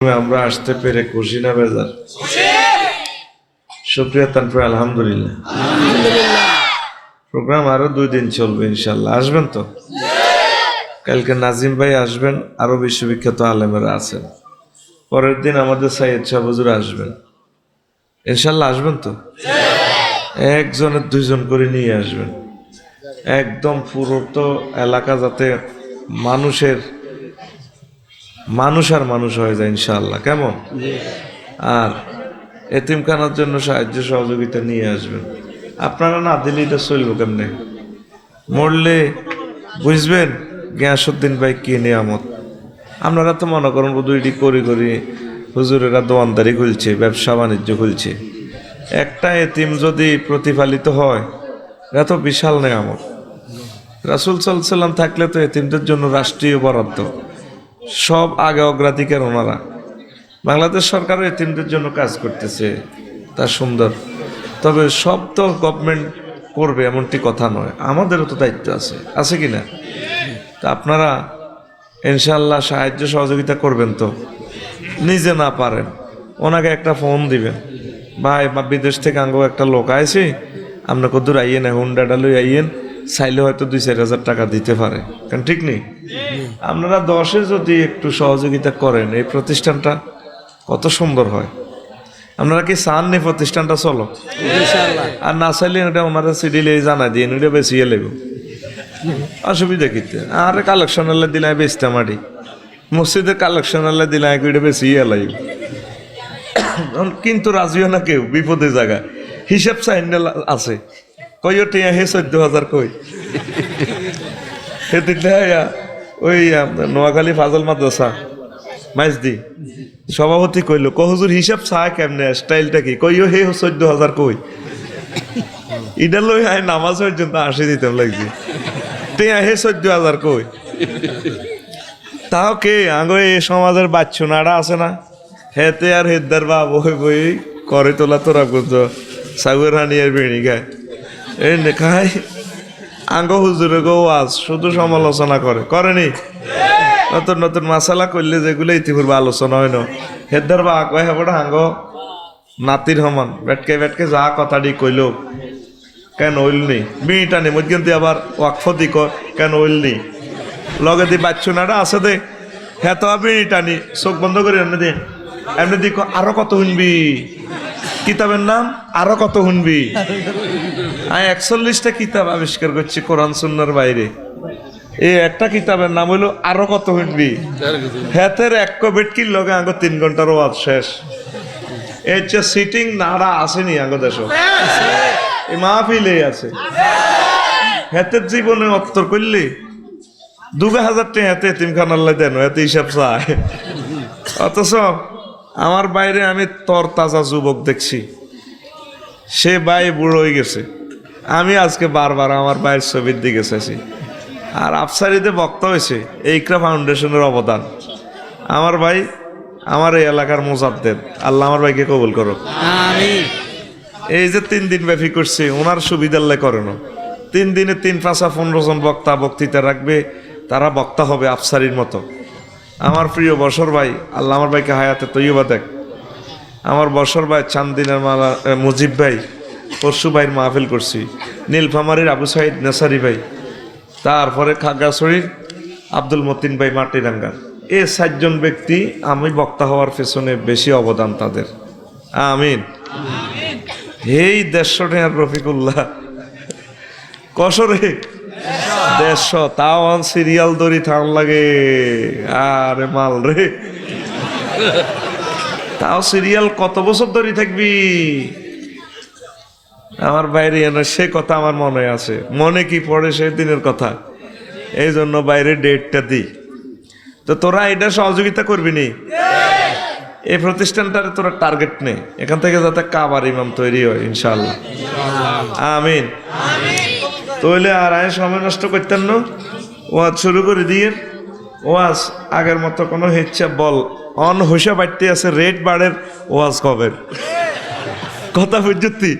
আমরা আসতে পেরে খুশি না বেজার? শুকরিয়া তানপুর আলহামদুলিল্লাহ। প্রোগ্রাম আরো 2 দিন চলবে ইনশাল্লাহ। আসবেন তো? কালকে নাজিম ভাই আসবেন, আরো বিশ্ববিখ্যাত আলেমেরা আছেন। পরের দিন আমাদের সাইয়েদ শাহ হুজুর আসবেন ইনশাল্লাহ। আসবেন তো? একজনের 2 জন করে নিয়ে আসবেন, একদম পুরো তো এলাকা যাতে মানুষ আর মানুষ হয়ে যায় ইনশাআল্লাহ। কেমন? আর এতিমখানার জন্য সাহায্য সহযোগিতা নিয়ে আসবেন। আপনারা না দিলে এটা চলবো কেমনে? মরলে বুঝবেন গিয়াসউদ্দিন ভাই কি নিয়ামত। আপনারা তো মনে করেন দুইটি করি হুজুরেরা দোয়ানদারি খুলছে, ব্যবসা বাণিজ্য খুলছে। একটা এতিম যদি প্রতিফলিত হয় এটা তো বিশাল নিয়ামত। রাসূল সাল্লাল্লাহু আলাইহি ওয়াসাল্লাম থাকলে তো এতিমদের জন্য রাষ্ট্রীয় বরাদ্দ, সব আগে অগ্রাধিকার ওনারা। বাংলাদেশ সরকারও এতিমদের জন্য কাজ করতেছে, তা সুন্দর। তবে সব তো গভর্নমেন্ট করবে এমনটি কথা নয়, আমাদেরও তো দায়িত্ব আছে কি না? তা আপনারা ইনশাআল্লাহ সাহায্য সহযোগিতা করবেন তো? নিজে না পারেন ওনাকে একটা ফোন দিবেন, ভাই বা বিদেশ থেকে আঙ্গো একটা লোক আইছে, আপনি কদ্দূর আইয়েন, হুন্ডাটা লই আইয়েন, চাইলে হয়তো 2-4 হাজার টাকা দিতে পারে। কারণ ঠিক নেই, আপনারা 10-এ যদি একটু সহযোগিতা করেন এই প্রতিষ্ঠানটা কত সুন্দর হয়। আপনারা কি চান নি প্রতিষ্ঠানটা চলো? আর না চাইলে ওটা ওনারা সিডিলে জানা দিয়ে ওটা বেশিয়ে লেগে অসুবিধা কিতে। আর কালেকশন আল্লাহ দিলাই বেচতে মারি, মসজিদের কালেকশন আল্লাহ দিলাই ওইটা বেশিয়ে লাগবে। কিন্তু রাজিও না কেউ, বিপদে জায়গা হিসাব চাইন আছে। কইও টিয়া হে 14,000 কই ওই নোয়াখালী ফাজল মাদ্রাসা মাইজদি সভাপতি কইল হুজুর হিসাব চা কেমনে, স্টাইলটা কি? কইও হে 14,000 কই। ইডা লই আয় নামাজ পর্যন্ত 80 দিতাম লাগছে, টিয়া হে 14,000 কই। তাও কে আঙ্গ এই সমাজের বাচ্চুনারা আছে না, হেতে আর হেদার বা বই করে তোলা তোরা গুঞ্জ সাগুর হানিয়ার বেড়ি গায় এই নেখাই আঙ্গ হুজুরে গো আজ শুধু সমালোচনা করেনি। নতুন নতুন মাসালা করলে যেগুলো ইতিপূর্বে আলোচনা হয় না, হেদার বা কয় হবটা আঙ্গ নাতির সমান বেটকে যা কথাটি কইল কেন ওইলনি বিটানি মধ্যে আবার ওয়াকফতি কেন ওইলনি লগে দি বাচ্চুনাটা আছে দে হ্যাঁ তো বিটানি চোখ বন্ধ করে এমনি দি আরো কত শুনবি, কিতাবের নাম আরো কত শুনবি। আমি 41টা কিতাব আবিষ্কার করছি কোরআন সুন্নাহর বাইরে, এই একটা কিতাবের নাম হইলো আরো কত শুনবি। হেতের এক বেটকির লগে আঙ্গ 3 ঘন্টার ওয়াজ শেষ। এই যে সিটিং নাড়া আসেনি আঙ্গ দেশ, এই মাহফিলে আছে। হেতের জীবনে অত্তর করলে 2,000 টাকা হেতে এতিমখানা আল্লাহ দেন, এতে হিসাব চায়। অথচ আমার বাইরে আমি তরতাজা যুবক দেখছি, সে ভাই বুড়ো হয়ে গেছে। আমি আজকে বারবার আমার ভাইয়ের ছবির দিকে চাইছি। আর আফসারিতে বক্তা হয়েছে এই ইকরা ফাউন্ডেশনের অবদান। আমার ভাই আমার এই এলাকার মুজাদ্দেদ, আল্লাহ আমার ভাইকে কবুল করো। এই যে 3 দিন ব্যাপী করছে ওনার সুবিধাল্লাই করে না। 3 দিনে 3-5-15 জন বক্তা বক্তৃতা রাখবে, তারা বক্তা হবে আফসারির মতো। আমার প্রিয় বশর ভাই, আল্লাহ আমার ভাইকে হায়াতে তৈবা দেখ। আমার বশর ভাই চান্দিনার মালা মুজিব ভাই, পরশু ভাইয়ের মাহফিল করছি। নীলফামারীর আবু সাইদ নেসারি ভাই, তারপরে খাগড়াছড়ির আব্দুল মতিন ভাই মাটিরাঙ্গার। এই 4 জন ব্যক্তি আমি বক্তা হওয়ার পেছনে বেশি অবদান তাদের। আমিন। এই 150 টাকার রফিকুল্লাহ কসরে 150, তাও সিরিয়াল দড়ি থাম লাগে। আরে মাল রে, তাও সিরিয়াল কত বছর ধরে থাকবি? আমার বাইরে সে কথা আমার মনে আছে, মনে কি পড়ে সেই দিনের কথা। এই জন্য বাইরে ডেটটা দিই। তো তোরা এটা সহযোগিতা করবি নি? এই প্রতিষ্ঠানটার তোরা টার্গেট নেই, এখান থেকে যাতে কাবার ইমাম তৈরি হয় ইনশাআল্লাহ। আমিন। তাহলে আর আয় সময় নষ্ট করতেন না, ওয়াজ শুরু করে দিয়ে। ওয়াজ আগের মতো কোনো হিচ্ছা বল অন হুসা বাড়তে আছে, রেট বাড়ের ওয়াজ কবে কথা বুঝতি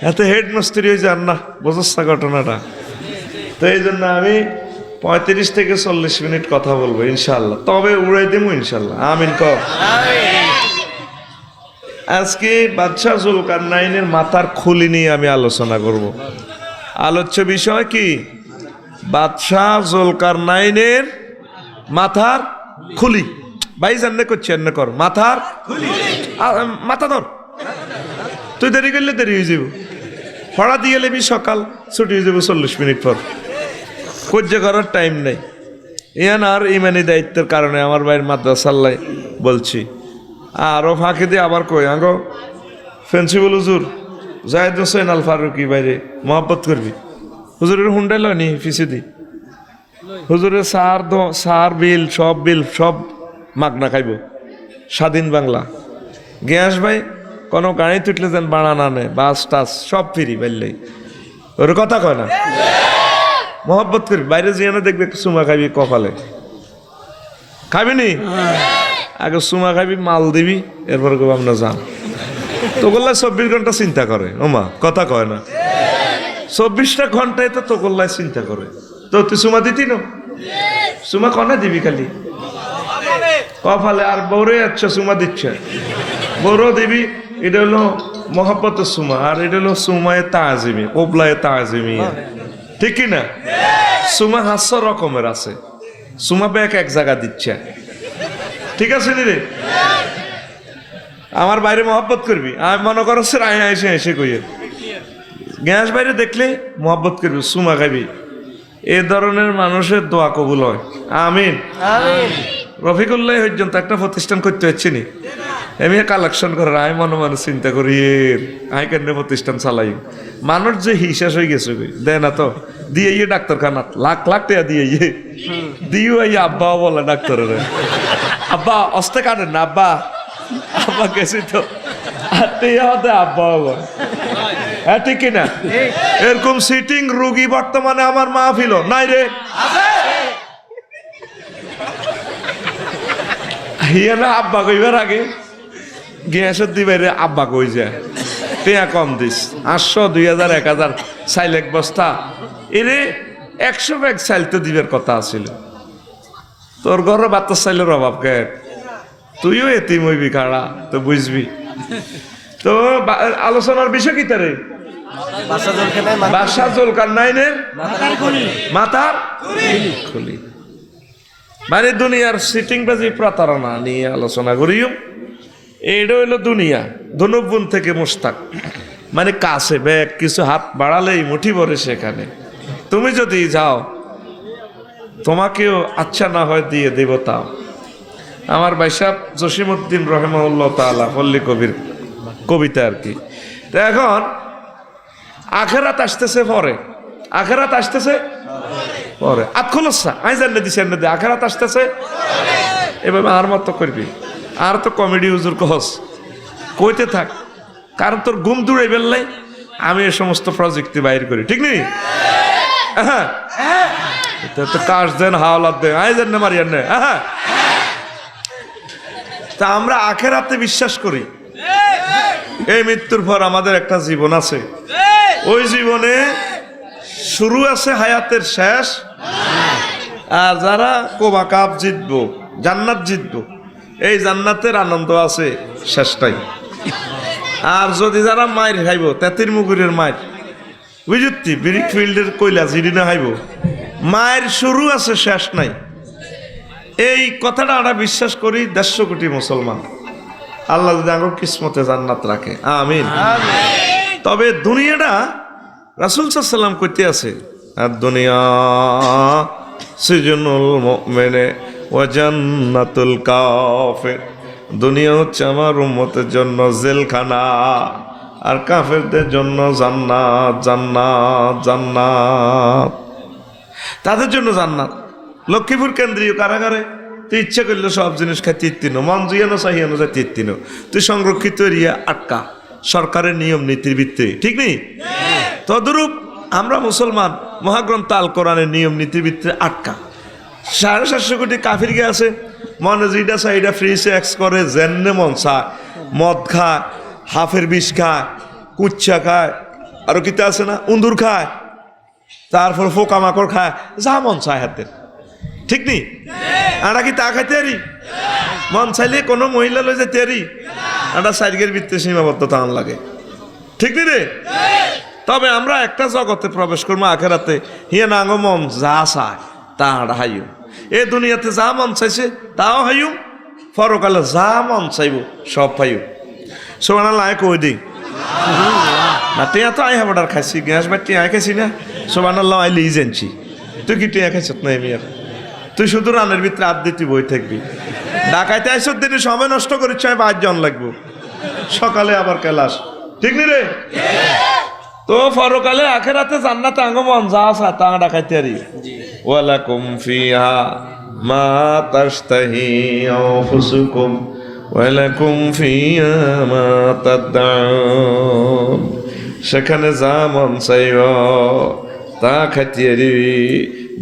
এত হেড মস্তিরি হয়ে যান না, বোঝা ঘটনাটা। তো এই জন্য আমি 35 থেকে 40 মিনিট কথা বলবো ইনশাল্লাহ, তবে উড়াই দেবো ইনশাল্লাহ। আমিন ক। আজকে বাদশাহ জুলকারনাইনের মাথার খুলি নিয়ে আমি আলোচনা করব। আলোচ্য বিষয় কি? বাদশাহ জুলকারনাইনের মাথার খুলি। ভাই জান্নে করছে এনে কর মাথার মাথা ধর। তুই দেরি করলে দেরি হয়ে যাব, পড়া দিয়ে লেবি সকাল, ছুটি হয়ে যাব 40 মিনিট পর। সহ্য করার টাইম নেই। ইয়ান আর ইমানি দায়িত্বের কারণে আমার ভাইয়ের মাদ্রাসাল্লাই বলছি। আরও ফাঁকে দিয়ে আবার কই আঙ্গো প্রিন্সিপাল হুজুর জাহেদ হোসেন আল ফারুকি বাইরে মহব্বত করবি। হুজুরের হুন্ডাই লয়নি পিছিয়ে দি। হুজুরের সার বিল সব মাগনা খাইব। স্বাধীন বাংলা। গ্যাস ভাই কোনো গাড়ি তুটলে যেন বাড়া না নেয়, বাস টাস সব ফিরি বাইলেই। ওর কথা কয় না, মহব্বত করবি। বাইরে যেয়ে না দেখবে সুমা খাবি কপালে, খাবি নি? আগে সুমা খাবি, মাল দিবি, এরপর কেউ আমরা যান। তোকল্লায় 24 ঘন্টা চিন্তা করে। ওমা কথা কয় না, 24টা ঘন্টায় তো তোকল্লায় চিন্তা করে। তো তুই সুমা দিতি না? সুমা কনে দিবি খালি কপালে। আর বৌরে আচ্ছা সুমা দিচ্ছে, বৌরও দিবি। এটা হলো মহব্বতের সুমা, আর এটা হলো সুমায় তাজিমি, ওবলায় তাজিমি, ঠিক কি না? সুমা 500 রকমের আছে। সুমা ব্যাগ এক জায়গা দিচ্ছে, ঠিক আছে নি রে? আমার বাইরে মহব্বত করবি। আমি মনে করো এসে কইয়ে গ্যাস বাইরে দেখলে মহব্বত করবি, সুমা খাবি। এ ধরনের মানুষের দোয়া কবুল হয়। আমিন। রফিকুল্লাহ পর্যন্ত একটা প্রতিষ্ঠান করতে হচ্ছে নি, আমি কালেকশন করে আমি মনে মনে চিন্তা করি আই কেন প্রতিষ্ঠান চালাই। মানুষ যে হিসাস হয়ে গেছে দেয় না তো, দিয়ে ডাক্তারখানা লাখ টাকা দিয়ে দিও। আব্বাও বলে ডাক্তারের, আব্বা অস্তে কাটেন না, আব্বা আব্বা গেছি তো আব্বাও বলে। হ্যাঁ ঠিক কিনা? এরকম সিটিং রুগী বর্তমানে আমার মাহফিল নাই রে। হিয়া না আব্বা কইবার আগে গ্যাসের দিবে রে আব্বা কই যায় টেয়া কম দিস 800 2000 1000 চাইল এক বস্তা এরে 100 ব্যাগ চাইল তো দিবের কথা আছিল। তোর ঘরে বাতাস চাইলের অভাব কে? তুইও এতিম হইবি খাড়া তো বুঝবি। তো আলোচনার বিষয় কি তারে? বাদশাহ জুলকারনাইনের মাথার খুলি। মানে দুনিয়ার সিটিং বাজি প্রতারণা নিয়ে আলোচনা করিও। এইটা হইলো দুনিয়া, ধনুবন থেকে মুস্তাক, মানে কাছে ব্যাগ কিছু হাত বাড়ালেই মুঠি ভরে সেখানে। তুমি যদি যাও তোমাকেও আচ্ছা না হয় দিয়ে দেব। তাও আমার ভাই সাহেব জসিমউদ্দিন রহমাহুল্লাহ তাআলা পল্লী কবির কবিতা আর কি। তো এখন আখেরাত আসতেছে পরে, আখেরাত আসতেছে পরে। আতখলসা আই জানলে দিছে আখেরাত আসতেছে। এভাবে আর মতো করবি, আর তো কমেডি হুজুর কহস কইতে থাক, কারণ তোর ঘুম দূরে বেললাই আমি এ সমস্ত প্রযুক্তি বাইর করি, ঠিক নেই? হ্যাঁ তো কাশ দেন হাওলাত দেন আই জান মারিয়ান নে। হ্যাঁ তা আমরা আখেরাতে বিশ্বাস করি। এই মৃত্যুর পর আমাদের একটা জীবন আছে, ওই জীবনে শুরু আছে হায়াতের শেষ। আর যারা কোবা কাপ জিতবো, জান্নাত জিতবো, এই জান্নাতের আনন্দ আছে শেষটাই। আর যদি যারা মায়ের খাইব, তেতির মুগুরের মায়ের বুঝতি ব্রিক ফিল্ডের কইলা জিডি না খাইব, মায়ের শুরু আছে শেষ নাই। এই কথাটা আমরা বিশ্বাস করি 150 কোটি মুসলমান। আল্লাহ যদি আমার কিসমতে জান্নাত রাখে, আমিন। তবে দুনিয়াটা রাসূল সাল্লাল্লাহু আলাইহি ওয়াসাল্লাম কইতে আছে, আর দুনিয়া সিজনুল মুমিনে ওয়া জান্নাতুল কাফির। দুনিয়া হচ্ছে আমার উম্মতের জন্য জেলখানা, আর কাফেরদের জন্য জান্নাত। জান্নাত জান্নাত তাদের জন্য জান্নাত। লক্ষ্মীপুর কেন্দ্রীয় কারাগারে তুই ইচ্ছা করলে সব জিনিস খাই তিত্তিনো, মন জুয়ানো চাহিয়ানো যায় তিত্তিনো, তুই সংরক্ষিত এরিয়া আটকা সরকারের নিয়ম নীতির ভিত্তি, ঠিক নেই? তদরূপ আমরা মুসলমান মহাগ্রন্থ আল কোরআনের নিয়ম নীতির ভিত্তিতে আটকা। 750 কোটি কাফির গে আছে, মনে যেটা চাইটা ফ্রি সেক্স করে, জেন্নে মন চায়, মদ খায়, হাফের বিষ খায়, কুচ্ছা খায়, আরো কিতা আছে না, উন্দুর খায়। তারপর পোকামাকড় খায়, যা মন চায় হাতের, ঠিক নি? আমরা কি তা খাইতে পারি? মন চাইলে কোনো মহিলা লই যেতে পারি? একটা সাইডের ভিত্তিতে সীমাবদ্ধতা আন লাগে, ঠিক নি রে? তবে আমরা একটা জগতে প্রবেশ করবো আখেরাতে, হিয়া নাঙ্গ মন যা চায় তা আমরা হাইও। এ দুনিয়াতে যা মন চাইছে তাও হাইও, পরকালে যা মন চাইব সব পাইও। সুবহানাল্লাহ কই দিই না, টিয়া তো আই হাবডার খাইছি, গ্যাস বা টিয়া খাইছি না। সুবহানাল্লাহ আই লিজ আনছি, তুই কি টিয়া খাইছত না? এমি আর তুই শুধু রানের ভিতরে আদ দিতে বই থাকবি। ঢাকাইতে আইসত দিনে সময় নষ্ট করিস, 5 জন লাগবো, সকালে আবার কেলাস, ঠিক নি রে? তো পরকালে আখেরাতে জান্নাতে আঙ্গ মন যা আছে তা ঢাকাইতে আরি। ওয়ালাকুম ফিহা মা তাশতাহি আনফুসুকুম ওয়ালাকুম ফিহা মা তাদউন, সেখানে যা মন চাইব তা খাইতে আরি।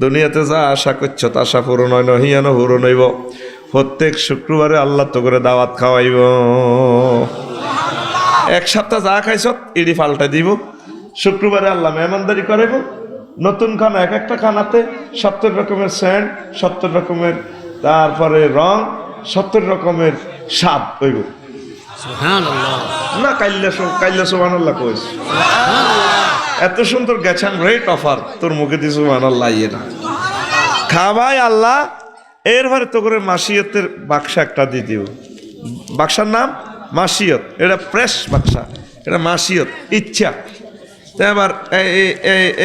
দুনিয়াতে যা আশা করছ তা আশা পূরণ হয় না, হিয়ানো পূরণ হইব। প্রত্যেক শুক্রবারে আল্লাহ তো করে দাওয়াত খাওয়াইব। এক সপ্তাহ যা খাইছ ইডি পাল্টা দিব, শুক্রবারে আল্লাহ মেহমানদারি করাইব। নতুন খানা, এক একটা খানাতে 70 রকমের সেন্ট, 70 রকমের তারপরে রং, 70 রকমের স্বাদ হইব। না কাইল্লা সুবহানাল্লাহ কইস, এত সুন্দর গেছেন, গ্রেট অফার, তোর মুখে দিয়ে সুবহানাল্লাহ ইয়ে না খাবাই আল্লাহ। এরপরে তো করে মাসিয়তের বাক্সা একটা দিয়ে দিব, বাক্সার নাম মাসিয়ত, এটা প্রেস বাক্সা, এটা মাসিয়ত ইচ্ছা। তো এবার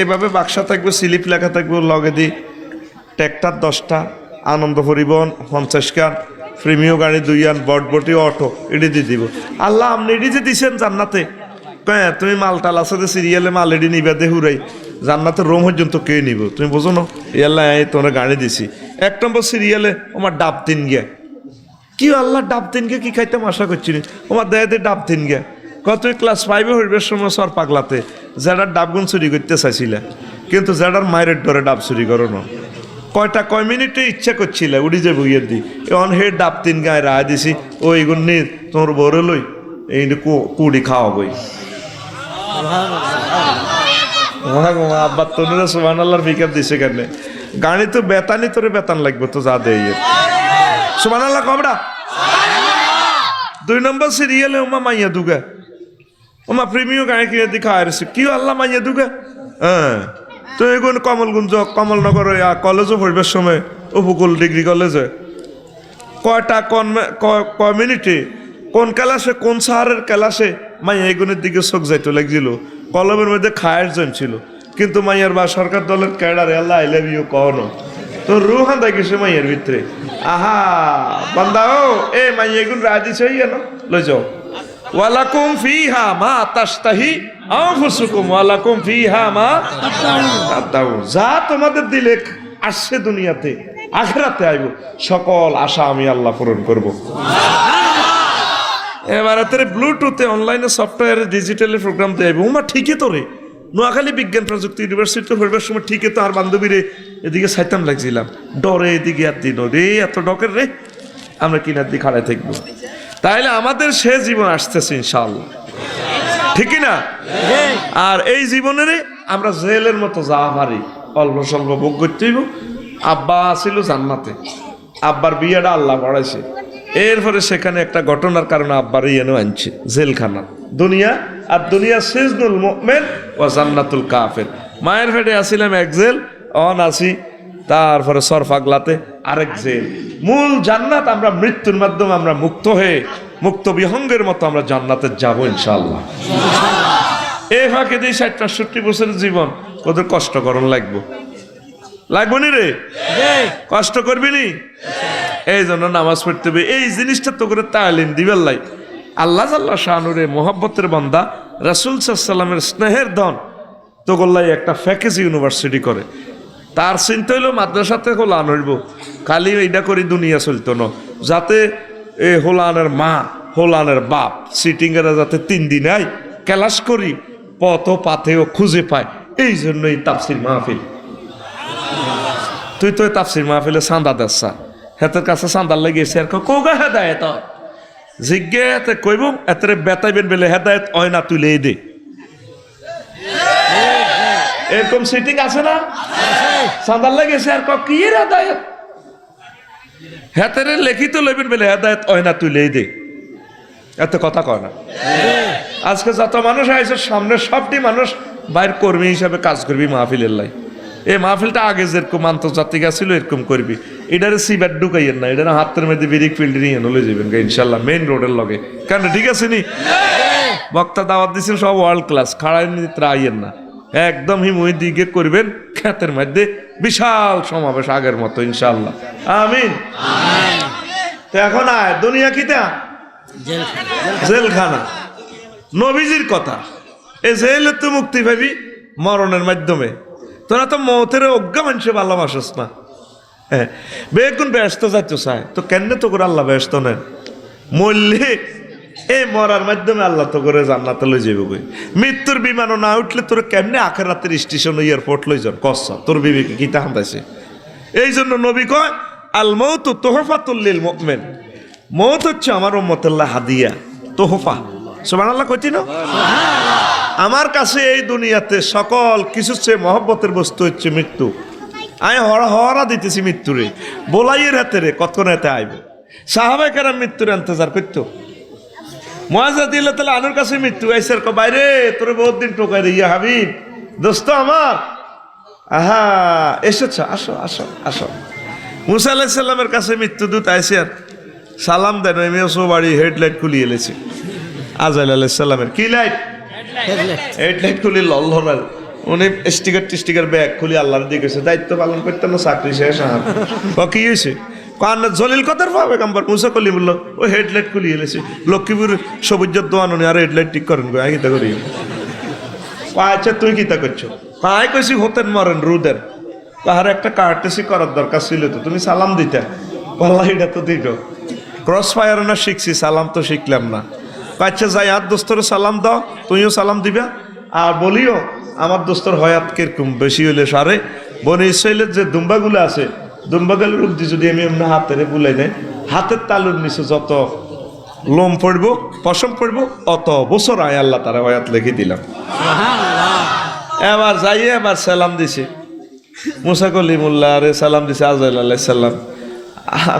এইভাবে বাক্সা থাকবে, স্লিপ লেখা থাকবে, লগে দি ট্র্যাক্টর 10টা, আনন্দ পরিবহন 50 কার, প্রিমিয় গাড়ি 2 আন, বটবটি অটো এটি দিয়ে দিব। আল্লাহ আপনি এটি যে দিছেন জান্নাতে, কয়ে তুমি মালটাল আছে সিরিয়ালে মাল এটি নিবে দে হুরাই, জান্নাতের রোম পর্যন্ত কে নিব তুমি বোঝো না? ইয়াল্লা তোমরা গাড়ি দিছি 1 নম্বর সিরিয়ালে আমার ডাব 3 গিয়া, কি আল্লাহ ডাব 3 গিয়া কি খাইতাম আশা করছি না, আমার দেয়াতে ডাব 3 গিয়া। কত ক্লাস 5-এ হইবার সময় সর পাগলাতে জেডার ডাবগুন চুরি করতে চাইছিলা, কিন্তু জেডার মায়ের ডরে ডাব চুরি করো না। কয় মিনিটে ইচ্ছা করছিল উড়ি যে বইয়ের দি, এখন হে ডাব 3 গায়ে রায় দিছি, ও এগুন নিয়ে তোমার বরে লই এই কুড়ি খাওয়া বই। আব্বা তনুরা সুবহানাল্লাহর ফিকার দিছে কেন? গাড়ি তো বেতানি, তোরে বেতন লাগবে তো যা দেয় সুবহানাল্লাহ কবড়া। 2 নম্বর সিরিয়ালে ওমা মাইয়া দুগা, ওমা প্রেমীয় গায়ে কিনে দেখা আসছে, কি আল্লাহ মাইয়া দুগা। হ্যাঁ, তো এগুন কমলগঞ্জ কমলনগর কলেজও পড়বার সময় উপকূল ডিগ্রি কলেজে কয়টা কয় মিনিটে কোন ক্লাসে কোন সাহারের ক্লাসে মাইয়া এগুনের দিকে চোখ যাইতে লাগছিল, কলমের মধ্যে খায়ের জন ছিল, কিন্তু মাইয়ার বা সরকার দলের ক্যাডারে আল্লাহ আই লাভ ইউ কখনো তো রুহান দেখেছে মাইয়ের ভিতরে। আহা বান্দা ও এ মাইয়া এগুন রাজি চাই কেন লই যাও। ওয়ালাকুম ফিহা মা তাশতাহি আনফুসুকুম ওয়ালাকুম ফিহা মা তাদউন, যা তোমাদের দিলে আসছে দুনিয়াতে আখিরাতে আইব, সকল আশা আমি আল্লাহ পূরণ করব। এবার তোরে ব্লুটুথে অনলাইনে সফটওয়্যারে ডিজিটালের প্রোগ্রাম দেব, উমা ঠিকই তো রে। নোয়াখালী বিজ্ঞান প্রযুক্তি ইউনিভার্সিটিতে পড়বার সময় ঠিকই তো আর বান্ধবীরে এদিকে সাইতাম লাগছিলাম, ডরে এদিকে আর দিন রে, এত ডকের রে, আমরা কিনার দিকে খাড়ায় থাকবো। তাইলে আমাদের সে জীবন আসতেছে ইনশাআল্লাহ, ঠিকই না? আর এই জীবনের আমরা জেলের মতো যা পারি অল্প স্বল্প ভোগ করতে হইব। আব্বা ছিল জান্নাতে, আব্বার বিয়েটা আল্লাহ পড়াইছে, এরপরে সেখানে একটা ঘটনার কারণে আব্বার ইয়েনও আনছে জেলখানা দুনিয়া, আর দুনিয়া সিজনুল মুমিন ওয়া জান্নাতুল কাফির। মায়ের পেটে আসিলাম এক জেল, অন আসি তারপরে সরফাগলাতে আরেক জেল। মূল জান্নাত আমরা মৃত্যুর মাধ্যমে আমরা মুক্ত হয়ে মুক্ত বিহঙ্গের মতো আমরা জান্নাতে যাবো ইনশাআল্লাহ। এই ফাঁকে দিয়ে 60-65 বছরের জীবন ওদের কষ্ট করণ লাগবো নি রে? কষ্ট করবি নি? এই জন্য নামাজ পড়তে হবে, এই জিনিসটা তো করে তালিম দিবেন লাই। আল্লাহ আল্লাহ শানুরে মোহাব্বতের বান্দা রাসূল সাল্লাল্লাহু আলাইহি ওয়াসাল্লামের স্নেহের ধন তো গোল্লাই একটা ফ্যাকেজ ইউনিভার্সিটি করে, তার চিন্তা হইলো মাদ্রাসাতে হোলান হইব, খালি এইটা করি দুনিয়া চলতো না, যাতে এ হোলানের মা হোলানের বাপ সিটিংয়েরা যাতে 3 দিন আই ক্লাস করি পথ পাথেও খুঁজে পায়, এই জন্যই তাফসির মাহফিল। তুই তো তাফসির মাহফিলে চাঁদা দেসা, হেতের কাছে চাঁদার লেগেছে আর কোগা হেদায়েত জিজ্ঞে এতে কইব এতে বেতাইবেন বেলে হেদায়েত হয় না তুই লেই দে। এরকম সিটিং আছে না? সান্দার লাগেছে আর কি এর হেদায়েত হেতের লিখিত লইবেন বলে হেদায়েত হয় না তুলেই দে, এত কথা কয় না। আজকে যত মানুষ আইছে সামনে সবটি মানুষ বাইর কর্মী হিসাবে কাজ করবি মাহফিলের লাই। এই মাহফিলটা আগে যেরকম আন্তর্জাতিক ছিল এরকম করবি, এটারে সিবাট ঢুকাইয়েন না, এটা হাতের মধ্যে বিরিক ফিল্ড নিয়ে নলে যাবেন ইনশাল্লাহ মেইন রোডের লগে। কেন ঠিক আছে নি? বক্তা দাওয়াত দিচ্ছেন সব ওয়ার্ল্ড ক্লাস, খাড়াই নিতে আইয়েন না, একদম হিমুই দিকে করবেন ক্ষেতের মধ্যে বিশাল সমাবেশ আগের মতো ইনশাল্লাহ। আমিন। তো এখন আয় দুনিয়া কিতা জেলখানা। নবীজির কথা, এই জেলে তো মুক্তি পাবি মরণের মাধ্যমে। তোরা তো মতের অজ্ঞা মানুষে ভালোবাসস না। হ্যাঁ, বেগুন ব্যস্ত যাচ্ছ চায় তো কেন তো করে আল্লাহ ব্যস্ত নেন? মরলে এই মরার মাধ্যমে আল্লাহ তো করে জান্নাতে লই যাবে কই। মৃত্যুর বিমানও না উঠলে তোর কেমনে আখেরাতের স্টেশন এয়ারপোর্ট লই যান কষ্ট তোর বিবেকে কি তা হামদাইছে? এই জন্য নবী কয় আল মৌতু তোহফাতুল লিল মুমিন, মৌত হচ্ছে আমার উম্মতুল্লাহ হাদিয়া, তোহফা। সুবহানাল্লাহ কইতি না? আমার কাছে এই দুনিয়াতে সকল কিছু চেয়ে মহব্বতের বস্তু হচ্ছে মৃত্যু। আমি হরা দিতেছি মৃত্যুরে, বোলাইয়ের হাতে রে কতক্ষণ হাতে আইব। সাহাবায়ে কেরাম মৃত্যুর ইন্তজার করতো। মুআয রাদিয়াল্লাহু তাআলা আনুর কাছে মৃত্যু আইসার কো বাইরে তোরে বহুত দিন টোকাই রে ইয়া হাবিব দোস্ত আমার, আহা এসেছো, আসো আসো আসো। মুসা আলাইহিস সালামের কাছে মৃত্যুদূত আইসে আর সালাম দেন, আমি ওসো বাড়ি হেডলাইট খুলিয়ে এলেছি। আজরাইল আলাইহিস সালামের কি লাইট? হেডলাইট খুলি লল্লরাল। উনি স্টিকার ব্যাগ খুলি আল্লাহর দিকে দায়িত্ব পালন করতেন না, চাকরি শেষ। আর কি হয়েছে? কান জলিল কথার পাবে কাম্বার মুসা কলি বললো ও হেডলাইট খুলি এলেছি লক্ষ্মীপুর সবুজের দোয়ান উনি আর হেডলাইট ঠিক করেন গো কিতা করি। আচ্ছা তুই কিতা করছো? কাই কইছি হতেন মরেন রুদের কাহার একটা কার্টেসি করার দরকার ছিল তো তুমি সালাম দিতে। আল্লাহ এটা তো দিল ক্রস ফায়ার না শিখছি, সালাম তো শিখলাম না। আচ্ছা যাই আর দোস্তরে সালাম দাও, তুইও সালাম দিবা আর বলিও আমার দোস্তর হয়াত কিরকম বেশি হইলে সারে বনে ইসরাইলের যে দুম্বাগুলো আছে দুম্বাগুলোর উদ্দি যদি আমি এমনি হাতের বুলাই নেই, হাতের তালুর নিচে যত লোম পড়বো পশম পড়বো অত বছর আয় আল্লাহ তারা হয়াত লিখে দিলাম। এবার যাইয়ে এবার সালাম দিছে মুসা কলিমুল্লাহ আরে সালাম দিছে আজরাইল আলাইহিস সালাম।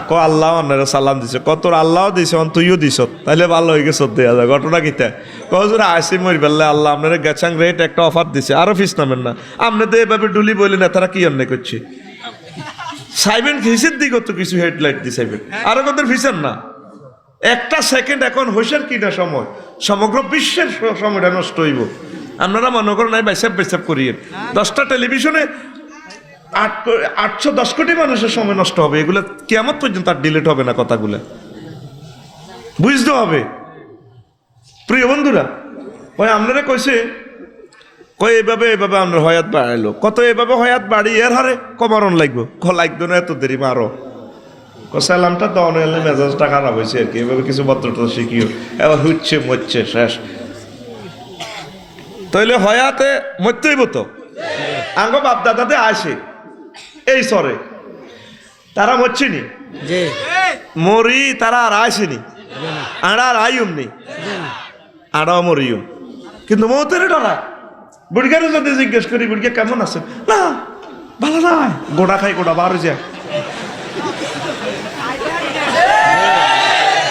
ক আল্লাহ আন্নারে সালাম দিছে, কত আল্লাহও দিছে তুইও দিছ, তাহলে ভালো হয়ে গেছ। দেয়া যায় ঘটনা কিতা কজোর আসি মরি বেললে আল্লাহ আপনারা গেছাং রেট একটা অফার দিছে, আরো ফিস নামেন না আপনি তো এভাবে ডুলি বলি না তারা কি অন্যায় করছে। সাইবেন ফিসের দিকে তো কিছু হেডলাইট দিয়ে সাইবেন আরো কত ফিসের না একটা সেকেন্ড এখন হইসার কিনা সময় সমগ্র বিশ্বের সময়টা নষ্ট হইব। আপনারা মনে করেন নাই বাইসাব করিয়েন 10টা টেলিভিশনে 810 কোটি মানুষের সময় নষ্ট হবে, এগুলো কিয়ামত পর্যন্ত আর ডিলিট হবে না, কথাগুলো বুঝতে হবে। প্রিয় বন্ধুরা ওই আপনারা কইছে কই এভাবে আপনার হয়াত বাড়াইলো, কত এভাবে হয়াত বাড়ি এর হারে কমারণ লাগবো, লাগতো না এত দেরি মারো সালামটা তো অনেক মেজাজটা খারাপ হয়েছে আর কি। এভাবে কিছু পত্রটা শিখিও এবার হচ্ছে মরছে শেষ তাইলে হয়াতে মরতেইব তো। আঙ্গ বাপ দাদাতে আসে এই সরে তারা মরছিনি মরি, তারা আর আসেনি, আড়া আর আইম নেই, আড়াও মরিও কিন্তু মতের ডরা। বুড়িগারে যদি জিজ্ঞেস করি বুড়িয়া কেমন আছে, না ভালো নয়, গোড়া খাই গোড়া বার হয়ে যায়,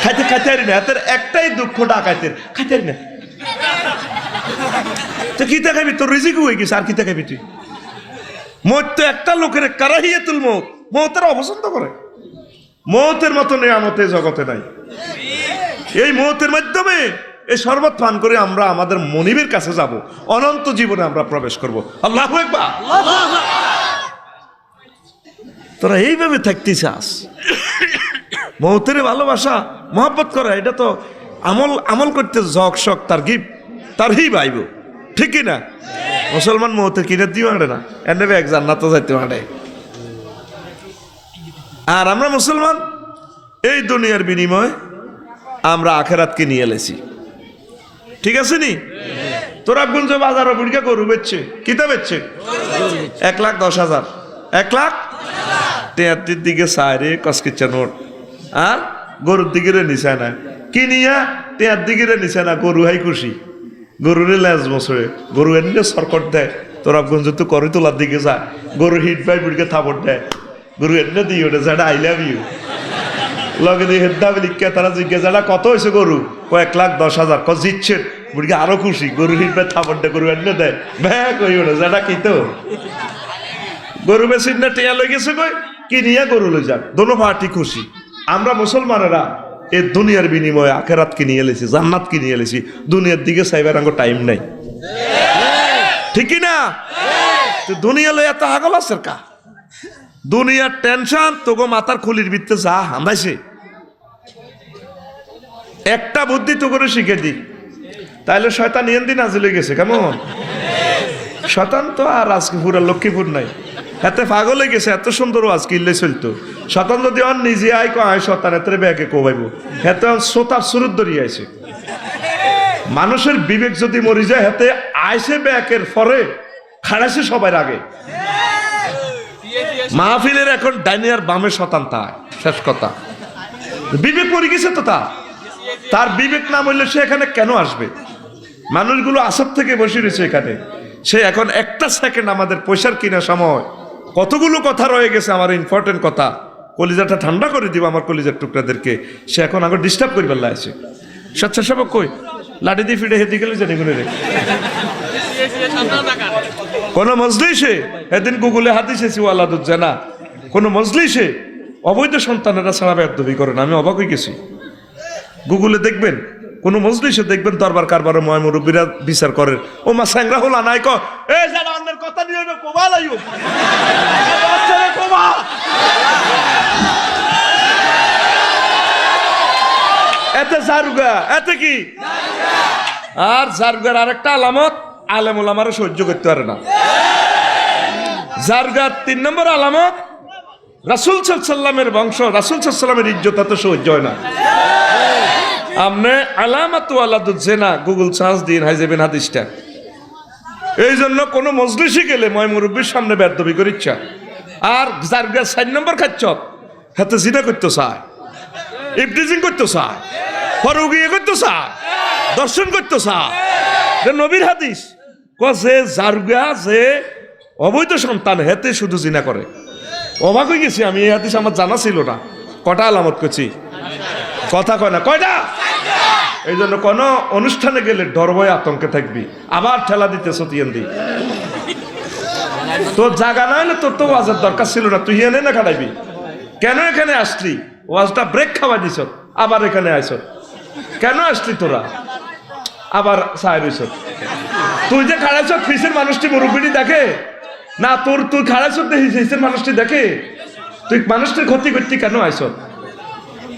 খাইতে খাইতে না এদের একটাই দুঃখ ডাকাইতের খাইতে না। তো কিতা খাবি, তোর রিজিক হয়ে গেছে আর কিতা খাবি তুই? মত তো একটা লোকের কারাহিয়াতুল মৌত, মৌতের অপছন্দ করে, মৌতের মতো নিয়ামত এই জগতে নাই। এই মৌতের মাধ্যমে এই শরবত পান করে আমরা আমাদের মনিবের কাছে যাব, অনন্ত জীবনে আমরা প্রবেশ করব। আল্লাহু আকবার। তোরা এইভাবে থাকতে চাস, মৌতের ভালোবাসা মহব্বত করা, এটা তো আমল করতে জক শক তার গিফট তার হি ভাইব, ঠিক কিনা? মুসলমান মৌতের কিনে দিও আড়ে না, এনে এক জান্নাত যাইতে আড়ে। আর আমরা মুসলমান এই দুনিয়ার বিনিময়ে আমরা আখেরাতকে নিয়ে এলেছি, ঠিক আছে নি? তোরা গুঞ্জ বাজার বুড়িকা গরু বেচছে, কিতা বেচছে 1,10,000, 1,00,000 টেয়ারটির দিকে সাইরে কসকিচ্ছা নোট, আর গরুর দিকে নিচে না কিনিয়া টেয়ার দিকে নিচে না, গরু হাই খুশি, গরুরে লেজ মশরে, গরু এনে সরকট দেয়, তোরাবগঞ্জ তো করে তোলার দিকে যায়, গরু হিট পাই বুড়িকে থাপড় দেয়, গরু এনে দিয়ে ওটা যাটা আই লাভ ইউ লগে দিয়ে হেদ্দা লিখে তারা জিজ্ঞাসা কত হয়েছে গরু, 1,10,000, জিতছেন, বুড়িকে আরো খুশি, গরু হিট পাই থাপড় দেয়, গরু এনে দেয়, ব্যাগ ওই ওটা যাটা কি তো গরু বেশি না টিয়া লই গেছে কই কিনিয়া গরু লই যাক, দোনো পার্টি খুশি। আমরা মুসলমানেরা এই দুনিয়ার বিনিময়ে আখেরাত কিনিয়ে এলেছি, জান্নাত কিনিয়ে এলেছি, দুনিয়ার দিকে চাইবার আঙ্গ টাইম নাই, ঠিক না? দুনিয়া লই এত হাগল আছে কা, দুনিয়ার টেনশন তোগো মাথার খুলির ভিতরে যা হান্দাইছে। একটা বুদ্ধি তো করে শিখে দি, তাইলে শয়তান নিয়ন্দি নাজিলে গেছে কেমন? শয়তান তো আর আজকে পুরা লক্ষ্মীপুর নাই, এতে পাগল হয়ে গেছে, এত সুন্দর আজ কিনলে চলতো। শতান যদি অন নিজে আয় কয় শতান এত ব্যাগে কোবাইব, হেতে শ্রোতার সুরত ধরিয়ে আইছে। মানুষের বিবেক যদি মরি যায় হেতে আইসে ব্যাকের পরে খাড়াইছে সবার আগে। মাহফিলের এখন ডাইনিয়ার বামে শতান তাই শেষ কথা, বিবেক মরে গেছে তো তার বিবেক না মরলে সে এখানে কেন আসবে? মানুষগুলো আসার থেকে বসে রয়েছে এখানে, সে এখন একটা সেকেন্ড আমাদের পয়সার কিনা সময় কতগুলো কথা রয়ে গেছে, আমার ইম্পর্টেন্ট কথা, কলিজাটা ঠান্ডা করে দিব আমার কলিজার টুকরাদেরকে, সে এখন আগে ডিস্টার্ব করি বেলা আছে। স্বেচ্ছাসেবক কই লাঠি দিয়ে ফিরে হেঁটে গেলে জানি গুনে রে কোন মজলিসে, এদিন গুগলে হাদিসেছি ওয়ালাদুজ্জানা, কোন মজলিসে অবৈধ সন্তানেরা ছাড়া বেয়াদবি করে না, আমি অবাক হয়ে গেছি। গুগলে দেখবেন কোন মজলিসে দেখবেন দরবার কারবারে ময় মুরব্বীরা বিচার করে, ও মা স্যাংরা হল নাই ক এই যারা অন্যের কথা নিয়ে কোবা লাইও কোবা, এতে জারুগা, এতে কি আর জারুগার আরেকটা আলামত, আলেম ওলামারা সহ্য করতে পারে না। জারুগার 3 নম্বর আলামত, রাসূল সাল্লাল্লাহু আলাইহি ওয়াসাল্লামের বংশ, রাসূল সাল্লাল্লাহু আলাইহি ওয়াসাল্লামের ইজ্জত এত সহ্য হয় না। আমনে আলামাতু ওয়ালাদুজ্জানা গুগল সার্চ দিন হাই যাবেন হাদিসটা। এই জন্য কোন মজলিসে গেলে ময় মুরব্বীর সামনে বেয়াদবি করে ইচ্ছা, আর জারগা 4 নম্বর খাচ্ছ হাতে জিনা করতে চায়, ইফটিজিং করতে চায়, ফরুগিয়ে করতে চায়, দর্শন করতে চায়। নবীর হাদিস যে জারগা যে অবৈধ সন্তান হেতে শুধু জিনা করে। অবাক হয়ে গেছি আমি, এই হাদিস আমার জানা ছিল না। কটা আলামত করছি, কথা কয় না কয়টা? এই জন্য কোন অনুষ্ঠানে গেলে ডর ভয় আতঙ্কে থাকবি, আবার ঠেলা দিতে সতিয়ান দি তোর জায়গা না হলে তোর তো ওয়াজের দরকার ছিল না, তুই এনে না খাটাইবি কেন? এখানে আসলি ওয়াজটা ব্রেক খাওয়া দিছ, আবার এখানে আইস কেন আসলি তোরা? আবার সাহেব হইছ, তুই যে খাড়াইছ ফিসের মানুষটি মুরব্বিটি দেখে না, তোর তুই খাড়াইছ ফিসের মানুষটি দেখে, তুই মানুষটির ক্ষতি করতে কেন আইস?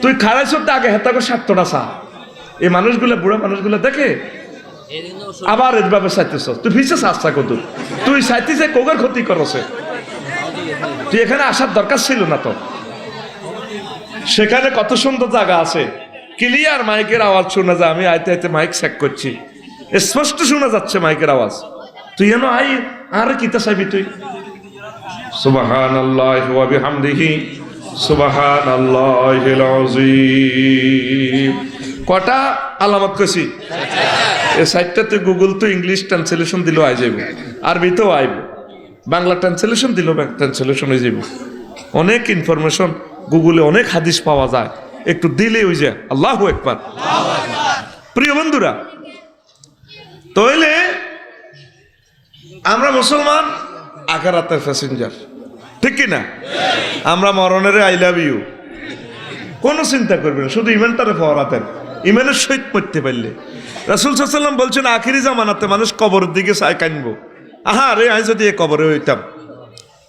তুই খাড়াইছ আগে হেতা করে 7টা চা, এই মানুষগুলো বুড়া মানুষগুলো দেখে আবার এভাবে চাইতেছ, তুই ফিসে চাষা কত, তুই চাইতেছে কোগের ক্ষতি করছে, তুই এখানে আসার দরকার ছিল না তো। সেখানে কত সুন্দর জায়গা আছে, ক্লিয়ার মাইকের আওয়াজ শোনা যায়, আমি আইতে আইতে মাইক চেক করছি, স্পষ্ট শোনা যাচ্ছে মাইকের আওয়াজ। তুই যেন আই আর কিতা চাইবি তুই? সুবহানাল্লাহি ওয়া বিহামদিহি সুবহানাল্লাহিল আযীম। কটা আলামত কইছি? এই সাইটটাতে গুগল তো ইংলিশ ট্রান্সলেশন দিলেও আই যাইব, আরবিতেও আইব, বাংলা ট্রান্সলেশন দিলেও ট্রান্সলেশন হয়ে যাইব। অনেক ইনফরমেশন গুগলে, অনেক হাদিস পাওয়া যায়, একটু দিলে ওই যে আল্লাহু আকবার। প্রিয় বন্ধুরা, তাইলে আমরা মুসলমান আখিরাতের প্যাসেঞ্জার, ঠিক কি না? আমরা মরণের আই লাভ ইউ কোনো চিন্তা করবেন না, শুধু ইমানটারে ফওয়ারাতেন, ইমানের সহিত পড়তে পারলে। রাসূল সাল্লাল্লাহু আলাইহি ওয়াসাল্লাম বলছেন আখিরি জামানাতে মানুষ কবরের দিকে চাই কানবো, আহা রে আমি যদি এ কবরে হইতাম।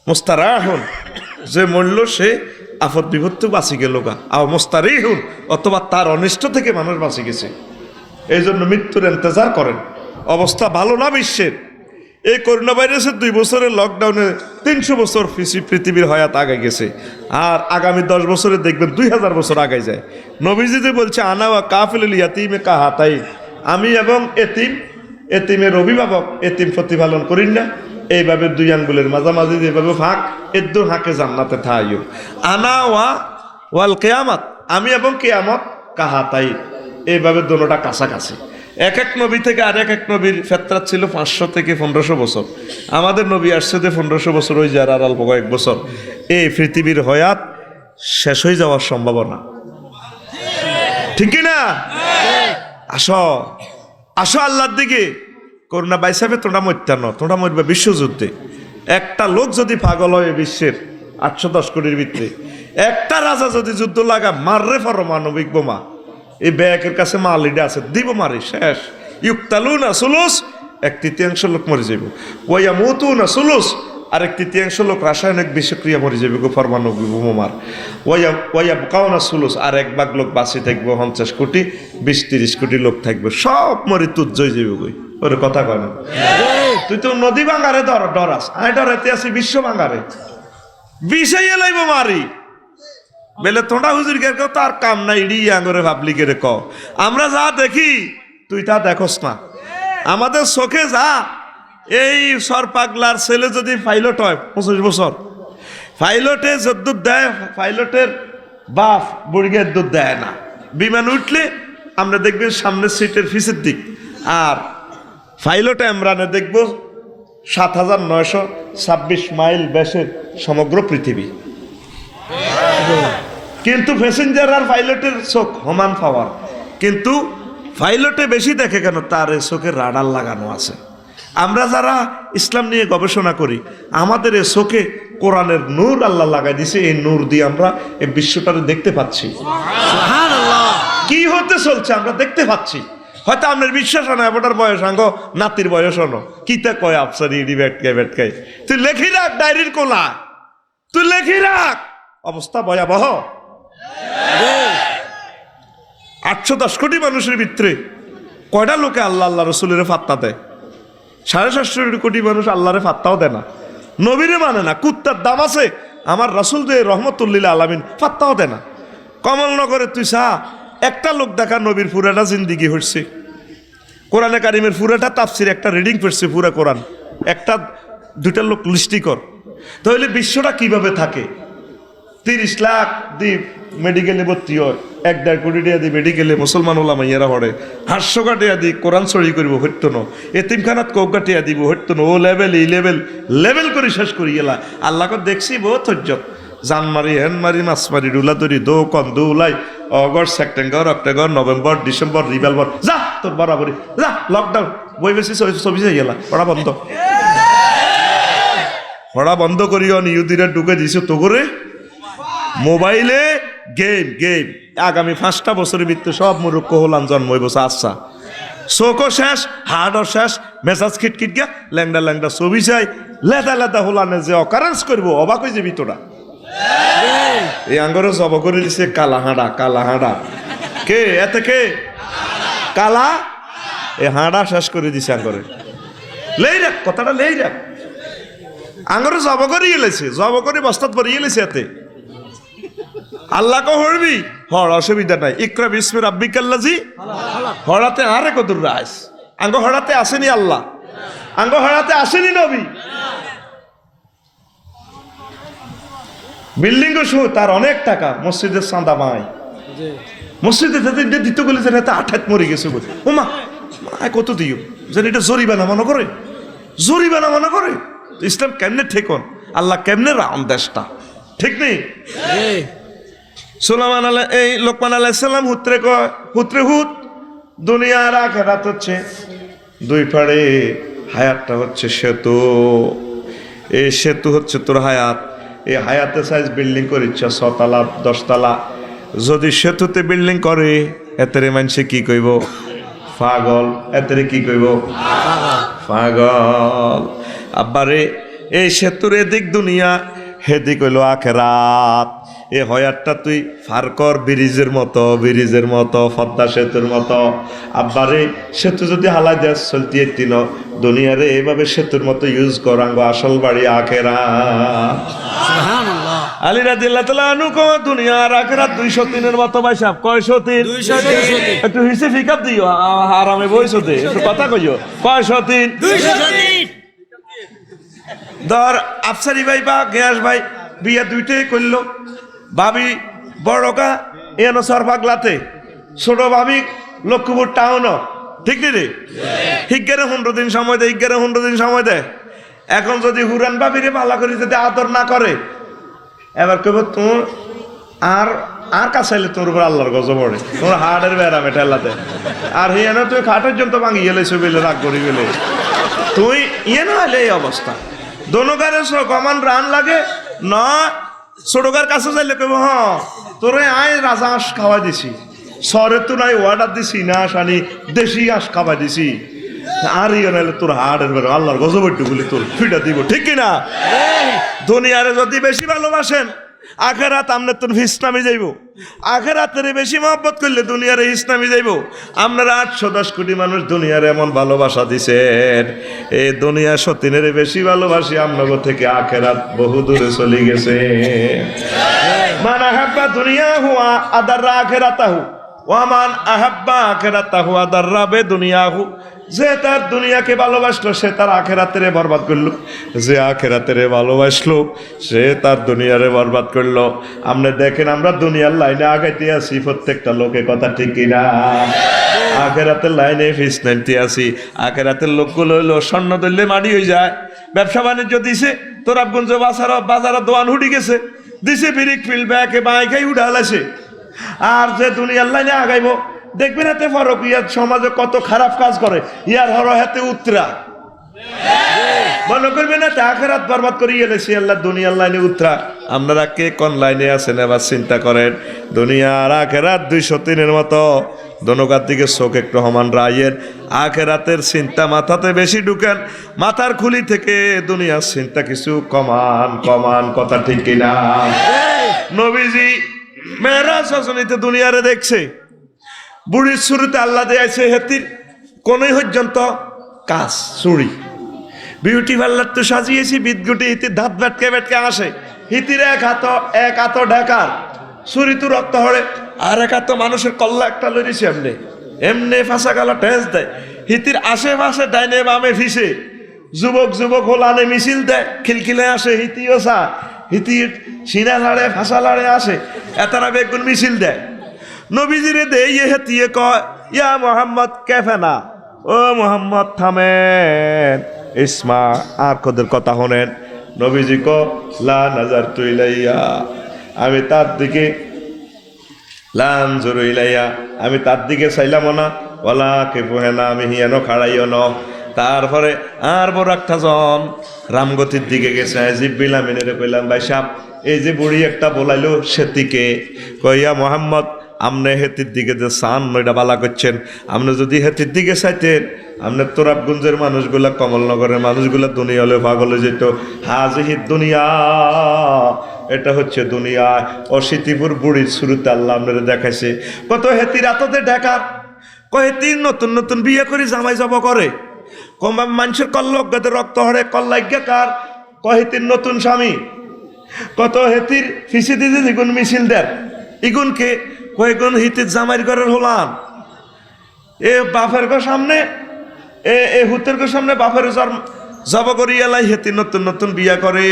মুস্তারাহুন, যে মরল সে আফত বিপত্তি বাঁচি গেল গা, আর মুস্তারিহুন অথবা তার অনিষ্ট থেকে মানুষ বাঁচি গেছে। এই জন্য মৃত্যুর ইন্তজার করেন। অবস্থা ভালো না বিশ্বের, এই করোনা ভাইরাসের 2 বছরের লকডাউনে 300 বছর পৃথিবীর হায়াত আগে গেছে, আর আগামী 10 বছরে দেখবেন 2000 বছর আগে যায়। নবীজি যে বলছে আনা ওয়া কাফিলুল ইয়াতীমে কাহাতাই, আমি এবং এতিম, এতিমের অভিভাবক এতিম প্রতিপালন করিন না, এইভাবে 2 আঙ্গুলের মাঝামাঝি যেভাবে ফাঁক, এদ্দুর হাঁকে জান্নাতে ঠাইও। আনা ওয়াল কিয়ামত, আমি এবং কিয়ামত কাহাতাই, এইভাবে দোনোটা কাছাকাছি। এক এক নবী থেকে আর এক নবীর ফেতরাত ছিল 500 থেকে 1500 বছর। আমাদের নবী আসছে 1500 বছর ওই যার আর অল্প কয়েক বছর। এই পৃথিবীর হয়াত শেষ হয়ে যাওয়ার সম্ভাবনা, ঠিক কি না? আসো আসো আল্লাহর দিকে। করোনা বাইসাবে তোমরা মরতাম, তোমরা মরবে বিশ্বযুদ্ধে। একটা লোক যদি পাগল হয় বিশ্বের 810 কোটির ভিতরে, একটা রাজা যদি যুদ্ধ লাগা মাররে পারমাণবিক বোমা, এই ব্যাকের কাছে মালিডা আছে, দিব মারি শেষ। ইউক্তালুনা সুলুস, 1/3 লোক মরে যাইব। ওয়া মুতুনা সুলুস, আর 1/3 লোক রাসায়নিক বিষক্রিয়া মরে যাবে গো পারমাণবিক বোমার। ওয়া বুকাউনা সুলুস, আর 1/3 লোক বাঁচি থাকবে। 50 কোটি 20-30 কোটি লোক থাকবে, সব মরে তুজ জয় যাবে গই। ওরে কথা কয় না, তুই তো নদী ভাঙারে ডরাস, আমি ডরাইতে আছি বিশ্ব ভাঙারে। বিষাইয়া লাইব মারি বেলে তোমরা হুজুর কে তার কাম নাই, ইডি আঙ্গরে ভাবলি কে রে ক। আমরা যা দেখি তুই তা দেখোস না। আমাদের চোখে যা, এই সর পাগলার ছেলে যদি পাইলট হয় 25 বছর, পাইলটে যদ্দুর দেয়, পাইলটের বাপ বুড়িগের দুধ দেয় না। বিমান উঠলে আমরা দেখবেন সামনের সিটের পিছের দিক, আর পাইলটে এমরানে দেখব 7926 মাইল ব্যাসের সমগ্র পৃথিবী। কিন্তু প্যাসেঞ্জার আর পাইলটের চোখ সমান পাওয়ার, কিন্তু পাইলটে বেশি দেখে কেন? তার এই চোখে রাডার লাগানো আছে। আমরা যারা ইসলাম নিয়ে গবেষণা করি, আমাদের এই চোখে কোরআনের নূর আল্লাহ লাগাই দিছে। এই নূর দিয়ে আমরা এই বিশ্বটারে দেখতে পাচ্ছি। কি হতে চলছে আমরা দেখতে পাচ্ছি। হয়তো আপনার বিশ্বাস হয় না, এবার বয়স আঙ্গ নাতির বয়স হনো কিতা কয় আফসারি ইডি বেটকাই। তুই লেখি রাখ ডায়েরির কোলা, তুই লেখি রাখ। অবস্থা ভয়াবহ। 810 কোটি মানুষের ভিতরে কয়টা লোকে আল্লাহ আল্লাহ রসুলের ফাত্তা দেয়? 750 কোটি মানুষ আল্লাহরে ফাত্তাও দেয় না, নবীরে মানে না। কুত্তার দাম আছে, আমার রসুল যে রহমতুল্লিল আলামিন ফাত্তাও দেয় না। কমলনগরে তুই সা একটা লোক দেখা নবীর পুরাটা জিন্দিগি হচ্ছে, কোরআনে কারিমের পুরাটা তাফসির একটা রিডিং পড়ছে পুরা কোরআন, একটা দুটা লোক লিস্টি কর। তাহলে বিশ্বটা কিভাবে থাকে? 30 লাখ দি মেডিকেলে ভর্তি হয়, 1-1.5 কোটি টাকা দি মেডিকেলে মুসলমান ওলামা ইয়েরা পড়ে, 800 টাকা দি কোরআন চড়ি করবো হইতো না, এতিমখানাত কৌকা টিয়া দিব হইতো না। ও লেভেল এই লেভেল করে শেষ করি গেলা। আল্লাহকে দেখছি বহুত ধৈর্যত, জান মারি হেন মারি মাছ মারি ডুলা ধরি দো কন্দু উলাই August September October November December রিভেলবর যা তোর বরাবরি যা। লকডাউন বই বেশি ছবি যাই গেলা, পড়া বন্ধ, পড়া বন্ধ করিও। ইহুদিরা ঢুকে দিছে তো করে মোবাইলে গেম। আগামী 5টা বছরের ভিতরে সব মুরুক্ষ হলাম জন্মই বসে। আচ্ছা চোখও শেষ, হাড়ও শেষ, মেজাজ খিটখিট গা, ল্যাংডা ছবি চাই, লেদা হলানে যে অকারেন্স করবো, অবাক হয়ে যাবি তোরা। এই আঙ্গরে জব করে দিছে কালা হাঁড়া। কে এতে কে কালা? এই হাঁড়া শেষ করে দিছে আঙ্গরে। লেই রাখ কথাটা, লেই রাখ। আঙ্গরে জব করে এলেছে, জব করে বস্তাত পরে এলেছে। এতে আল্লাহকে হরবি হর, অসুবিধা নাই। ইকরা বিসমি রাব্বিকাল্লাযী হরাতে আরে কদুর রাস। আঙ্গ হরাতে আসেনি আল্লাহ, আঙ্গ হরাতে আসেনি নবী। বিল্ডিং শো তার অনেক টাকা, মসজিদের চাঁদা মাই, মসজিদে দিত গেলে যেন এত আঠাত মরে গেছে বলে। ও মা কত দিও যেন এটা জরিমানা মনে করে, জরিমানা মনে করে। ইসলাম কেমনে ঠেকন, আল্লাহ কেমনে রাম দেশটা, ঠিক নেই? সুলাইমান এই লোকমান আলাইহিস সালাম হুত্রে হুত দুনিয়ার আখিরাত হচ্ছে দুই পাড়ে, হায়াতটা হচ্ছে সেতু। এই সেতু হচ্ছে তোর হায়াত। এই হায়াতে সাইজ বিল্ডিং করে ইচ্ছা 6 তলা 10 তলা। যদি সেতুতে বিল্ডিং করে এতেরে মানুষে কি কইব? পাগল। এতেরে কি কইব? পাগল। আব্বারে এই সেতুর এদিক দুনিয়া, হেদিক হইল আখিরাত। এ হয়ারটা তুই ফার কর ব্রিজের মতো পদ্মা সেতুর মতো। আব্বারে সেতু যদি হালাই দেশ চলতি তিন দুনিয়ারে এইভাবে সেতুর মতো ইউজ করাঙ্গ আসল বাড়ি আখিরাত। সুবহানাল্লাহ। আলী রাদিয়াল্লাহু তাআলা আনহু কো দুনিয়ার আখিরাত 203 মতো ভাইসাব। কয়শো 3? 203। একটু হিসাব ফিকাপ দিও, আরামে বইছো দে, একটু কথা কইও। কয়শো 3? 203। ধর আফসারি ভাই বা গ্যাস ভাই বিয়া দুইটাই করলো। ভাবি বড়কা এনো সর পাগলাতে, ছোট ভাবি লক্ষ্মীপুর টাউন, ঠিক রে? হিজ্ঞারে 15 দিন সময় দেয়, হিজ্ঞারে 15 দিন সময় দেয়। এখন যদি হুরান বাবিরে পালা করি যদি আদর না করে, এবার কইব তোর আর আর কাছে এলে তোর উপর আল্লাহর গজব পড়ে, তোর হাড়ের বেড়া মেটাল্লাতে। আর হিয়ানো তুই খাটের জন্য ভাঙি গেলে ছবিলে রাগ করি গেলে তুই ইয়ে না হলে এই অবস্থা। দোনোকারের কমান রান লাগে না, ছোটকার কাছে যাইলে কইব হ্যাঁ তোরে আয় রাজা আঁশ খাওয়া দিছি, শহরে তো নাই অর্ডার দিছি না শানি দেশি আঁশ খাওয়া দিছি। আর ইয়ে নাহলে তোর হাড়ের বেড়া আল্লাহর গজব একটু বলি তোর ফিটা দিব, ঠিক কিনা? দুনিয়ারে যদি বেশি ভালোবাসেন আখেরাত আমনে তোর হিসনামি যাইব, আখেরাতের বেশি মহব্বত করলে দুনিয়ারে হিসনামি যাইব। আপনারা 810 কোটি মানুষ দুনিয়ারে এমন ভালোবাসা দিছেন, এই দুনিয়া সতীনের বেশি ভালোবাসি আপনাদের থেকে আখেরাত বহু দূরে চলে গেছে। মান আহাব্বা দুনিয়াহু আদাররা আখেরাতাহু ওয়া মান আহাব্বা আখেরাতাহু আদাররা বেদুনিয়াহু। যে তার দুনিয়াকে ভালোবাসলো সে তার আখেরাতেরে বরবাদ করলো, যে আখেরাতেরে ভালোবাসলো সে তার দুনিয়ারে বরবাদ করলো। আপনি দেখেন আমরা দুনিয়ার লাইনে আগাইতে আছি প্রত্যেকটা লোকে, কথা ঠিক কিনা? আখেরাতের লাইনে ফিস নামতে আছি। আখেরাতের লোকগুলো হইলো স্বর্ণ দললে মাটি হয়ে যায়, ব্যবসা বাণিজ্য দিছে, তোরাবগঞ্জ বাজার দোয়ান হুডি গেছে, দিছে বিরিক ফিল ব্যাকে বাইকাই উঠালাছে। আর যে দুনিয়ার লাইনে আগাইব দেখবেন হাতে ফরক, ইয়ার সমাজে কত খারাপ কাজ করে, ইয়ার হর হাতে উত্তরা মনে করবে না আখেরাত বরবাদ করে গেলেছি আল্লাহ দুনিয়ার লাইনে উত্তরা। আপনারা কে কোন লাইনে আছেন এবার চিন্তা করেন। দুনিয়া আর আখেরাত 203-এর মতো, দোনোকার দিকে চোখ একটু সমান রায়ের। আখেরাতের চিন্তা মাথাতে বেশি ঢুকেন, মাথার খুলি থেকে দুনিয়ার চিন্তা কিছু কমান কমান, কথা ঠিক কিনা? নবীজি মেরাজ রজনীতে দুনিয়ারে দেখছে, বুড়ির শুরুতে আল্লাহ দিয়েছে হেতির কোন পর্যন্ত কাজ চুরি, বিউটি পার্লার তো সাজিয়েছি, বিদগুটি হিতির ধাত ব্যাটকে ব্যাটকে আসে, হিতির এক হাত ঢাকার চুরি তো রক্ত হরে, আর এক হাত মানুষের কল্লা একটা লড়িছে এমনি এমনি ফাঁসা গালা টেঁচ দেয়। হিতির আশেপাশে ডাইনে বামে ফিসে যুবক হোলানে মিছিল দেয়, খিলখিলে আসে হিতিও সা, হিতির সিনা লাড়ে ফাঁসা লাড়ে আসে, এতারা বেগুন মিছিল দেয়। নবীজিরে দে ইয়ে হেতিয়ে কয় ইয়া মোহাম্মদ কেফেনা, ও মোহাম্মদ থামেন, ইসমা আখদের কথা শোনেন। নবীজি ক লা নাজার তুইলাইয়া, আমি তার দিকে লান জরুইলাইয়া, আমি তার দিকে চাইলাম না, ওলা কে পোহেনা, আমি হিয়ানো খাড়াইও ন। তারপরে আর বড় একটা জন রামগতির দিকে গেছে, জিব্বিল আমিনের কইলাম ভাই সাহেব এই যে বুড়ি একটা বলাইলো সেতিকে কইয়া মোহাম্মদ আপনি হেতির দিকে যে চান নইটা বালা করছেন, আপনি যদি হেতির দিকে চাইতেন আপনার তোরাবগঞ্জের মানুষগুলা কমলনগরের মানুষগুলা দুনিয়া হলে পাগল হয়ে যেত। হাজিহিদ দুনিয়া, এটা হচ্ছে দুনিয়া। অশীতিপুর বুড়ির শুরুতে আল্লাহ আপনারা দেখাইছে কত হেতির এততে ঢাকার, হেতির নতুন নতুন বিয়ে করে জামাই জব করে, কম মানুষের কল্লজ্ঞাতে রক্ত হরে কল্লাজ্ঞাকার, হেতির নতুন স্বামী, কত হেতির ফিসি দিদি ইগুন মিছিল দেন, ইগুনকে কয়েকগুণ হিতির জামাইর ঘরের হলাম এ বাপের ঘর সামনে এ হুতের ঘর সামনে বাপের জব করি এলাই হেতি নতুন নতুন বিয়া করে,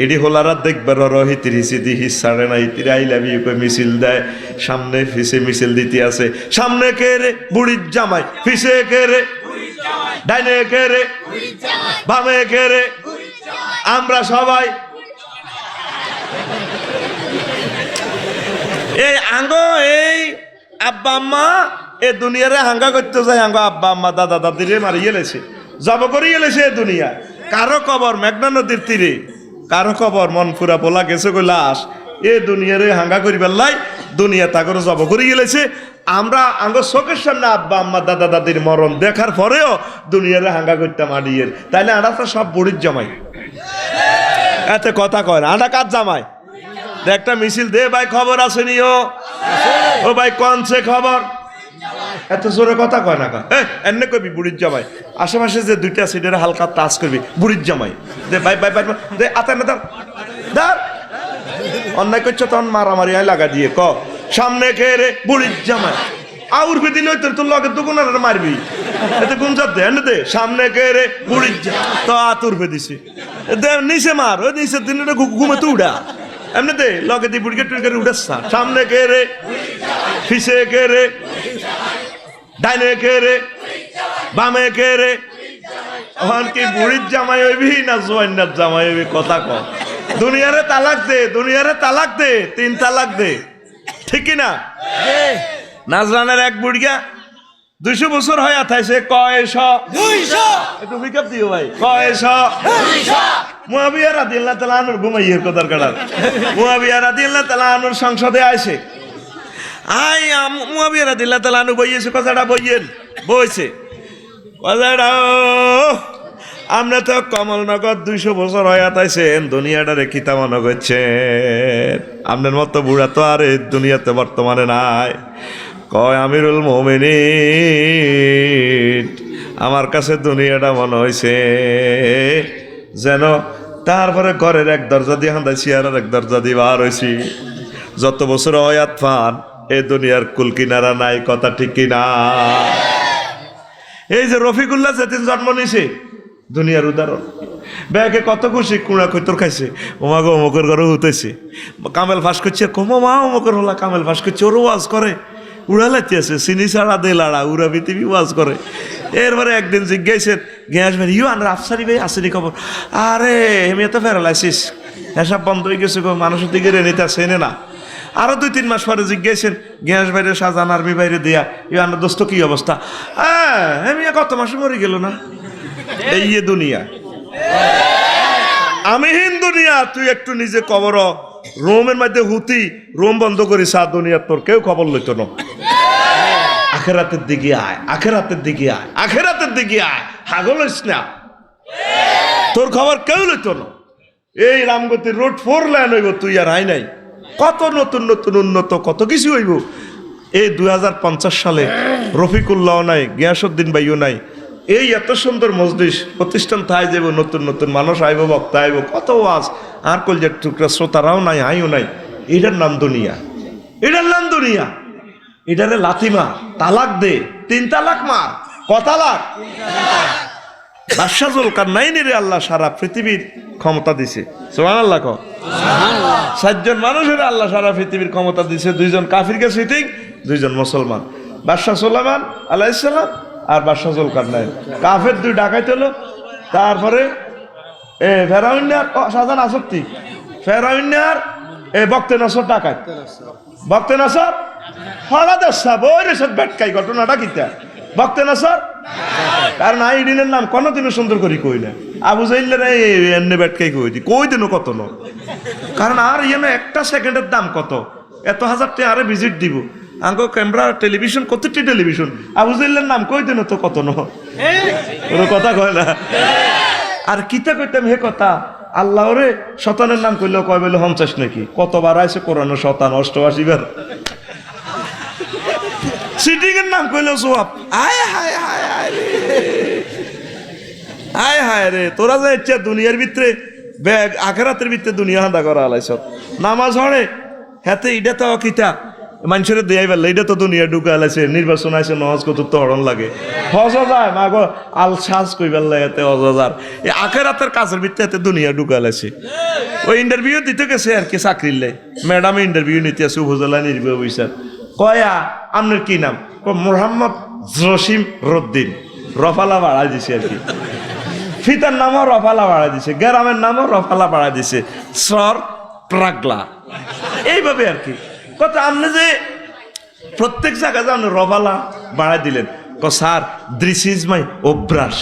এডি হোলারা দেখবার হিতির হিসি দি হিস ছাড়ে না, হিতির আই লাভ ইউ কই মিছিল দেয়, সামনে ফিসে মিছিল দিতে আছে, সামনে কে রে বুড়ির জামাই, ফিসে কে রে ডাইনে কে রে বামে কে রে, আমরা সবাই এই আঙ্গো এই আব্বা আম্মা এ দুনিয়ারে হাঙ্গা করতে যায়, আঙ্গো আব্বা আম্মা দাদা দাদিরে মারিয়ে লেছে, জব করিয়ে লেছে দুনিয়া। কারো কবর মেঘনা নদীর তীরে, কারো কবর মন ফুরা পোলা গেছে কই লাশ, এ দুনিয়ারে হাঙ্গা করিবার লাই দুনিয়া তাগর জব করিয়ে গেলেছে। আমরা আঙ্গো চোখের সামনে আব্বা আম্মা দাদা দাদির মরণ দেখার পরেও দুনিয়ারে হাঙ্গা করতাম আডিয়ের, তাইলে আড়া তো সব বুড়ির জামাই, এতে কথা কয় না, আডা কার জামাই? একটা মিছিল দে ভাই, খবর আছে নিও ও ভাই কনছে খবর, এত জোরে কথা কয় না, এমনি কবি বুড়ির জামাই, আশেপাশে যে দুইটা সিটের হালকা টাচ করবি বুড়ির জামাই, দে ভাই ভাই ভাই দে আতা না দার অন্যায় করছো তখন মারামারি হয় লাগা দিয়ে ক সামনে কে রে বুড়ির জামাই, আউর ফে দিলে তোর লগে দুগুণ মারবি, এতে গুণ চাপ দে দে সামনে কে রে বুড়ির তো আতুর ফে দিছি দে নিচে মার, ওই নিচে দিন ঘুমে তো উড়া এমনি দে লগে দি বুড়িকে টুড়ি করে উঠাচ্ছা, সামনে কে রে ফিসে কে রে ডাইনে কে রে বামে কে রে এখন কি বুড়ির জামাই হইবি না জোয়ান্নার জামাই হইবি কথা ক দুনিয়ারে তালাক দে দুনিয়ারে তালাক দে 3 তালাক দে ঠিক কি না নাজরানের এক বুড়িয়া 200 বছর হয় আথাইছে কয়শ 200 একটু পিকআপ দিও ভাই কয়শ 200 মুয়াবিয়া রাদিয়াল্লাহু তাআলা আনহু ঘুমাইয়ের কথার কাটার মুয়াবিয়া রাদিয়াল্লাহু তাআলা আনহুর সংসদে আইছে মুয়াবিয়া রাদিয়াল্লাহু তাআলা আনহু বইয়েছে কথাটা বইছে কথাটা আমরা তো কমলনগর 200 বছর হয় আতাইছেন দুনিয়াটা রে কিতা মনে করছেন আপনার মতো বুড়া তো আর এই দুনিয়াতে বর্তমানে নাই কয় আমিরুল মুমিনিন আমার কাছে দুনিয়াটা মনে হয়েছে যেন তারপরে ঘরের এক দরজা দিয়ে হাঁদাইছি আর এক দরজা দিয়ে বার হয়েছি যত বছর হয়াত ফান এই দুনিয়ার কুল কিনারা নাই কথা ঠিক কিনা এই যে রফিকুল্লাহ যেদিন জন্ম নিছে দুনিয়ার উদাহরণ ব্যাগে কত খুশি কুড়া কৈতর খাইছে ওমাগো অমুকের ঘরে উঠেছে কামেল ফাঁস করছে কমো মা অমুকের হলা কামেল ফাঁস করছে ওরও ওয়াজ করে উড়ালাইতে আছে চিনি ছাড়া দে লাড়া উড়া পৃথিবী ওয়াজ করে এরপরে একদিন জিজ্ঞাসেন গ্যাস ভাই ইউ আনার আফসারি ভাই আসেনি খবর আরে আমি এত ফেরালাইছিস এসব বন্ধ হয়ে গেছে মানুষের দিকে রেনিতে আসেনে না আরো 2-3 মাস পরে জিজ্ঞাসেন গ্যাস বাইরে সাজান আর্মি বাইরে দেয়া ইউ আনার দোস্ত কি অবস্থা আমি কত মাসে মরে গেল না এই দুনিয়া আমি হিন দুনিয়া তুই একটু নিজে কবর রোমের মধ্যে হুতি রোম বন্ধ করি সা দুনিয়া তোর কেউ খবর লইত না আখেরাতের দিকে আয় আখেরাতের দিকে আয় আখেরাতের দিকে আয় হাগল হইস না তোর খবর কেউ লইত না এই রামগতির রোড 4 লেন হইব তুই আর আই নাই কত নতুন নতুন উন্নত কত কিছু হইব এই 2050 সালে রফিকুল্লাহ নাই গিয়াসউদ্দিন ভাইও নাই এই এত সুন্দর মজলিস প্রতিষ্ঠান থাই যাব নতুন নতুন মানুষ আইব বক্তা আইব কত ওয়াজ আর কলজের টুকরা শ্রোতারাও নাই আইও নাই এটার নাম দুনিয়া এটার নাম দুনিয়া এটারে লাথিমা তালাক দে 3 তালাক মার ক তালাক বাদশা জুলকারনাইনের আল্লাহ সারা পৃথিবীর ক্ষমতা দিছে সুবহানাল্লাহ ক সুবহানাল্লাহ 7 জন মানুষের আল্লাহ সারা পৃথিবীর ক্ষমতা দিছে 2 জন কাফিরকে সিটিং 2 জন মুসলমান বাদশা সুলাইমান আলাইহিস সালাম আর বাদশা জুলকারনাইন কাফের 2 ডাকাইত হলো তারপরে ফেরাউনের শাহজাহান আসক্তি ফেরাউনের বক্তে নসর ডাকাত বক্তে নসর হড়া দশা বইরে সব বেটকাই ঘটনাটা কিতা বক্তে নসর কারণ আইডিনের নাম কোনোদিনও সুন্দর করি কই না আবু জাইলের এমনি বেটকাই কই দিন কত ন কারণ আর ইয়ে একটা সেকেন্ডের দাম কত এত হাজার টাকা আরে ভিজিট দিব আঙ্গো ক্যামেরা টেলিভিশন কতটি টেলিভিশন আবু জাইলের নাম কই দিন তো কত ন কোনো কথা কয় না আর কিতা কইতাম হে কথা আল্লাহ রে শতানের নাম কইলো কয় বলে 50 নাকি কতবার আইছে কোরআনে শতান 88 বার সিটিং এর নাম কইলো সওয়াব আয় হায় হায় হায় রে আয় হায় রে তোরা যে ইচ্ছা দুনিয়ার ভিতরে ব্যাগ আখিরাতের ভিতরে দুনিয়া হাঁদা করা আলাইছ নামাজ হড়ে হাতে ইডা তো কিতা মানুষের দেয়াই বেলা এটা তো দুনিয়া ঢুকা আলাইছে নির্বাচন আইছে নওয়াজ কত তো হরণ লাগে হজ যায় মা গো আল সাজ কইবার লাগাতে হজার এই আখিরাতের কাজের ভিতরে এতে দুনিয়া ঢুকা আলাইছে ওই ইন্টারভিউ দিতে গেছে আর কি চাকরির লাই ম্যাডাম ইন্টারভিউ নিতে আছে উপজেলা নির্বাহী অফিসার কয়া আপনার কি নাম মোহাম্মদ জসিম রদ্দিন রফালা বাড়াই দিছে আর কি ফিতার নামও রফালা বাড়াই দিছে গ্রামের নামও রফালা বাড়াই দিছে সর প্রাগলা এইভাবে আর কি কথা আপনি যে প্রত্যেক জায়গায় আপনি রফালা বাড়াই দিলেন স্যার দিস ইজ মাই অভ্যাস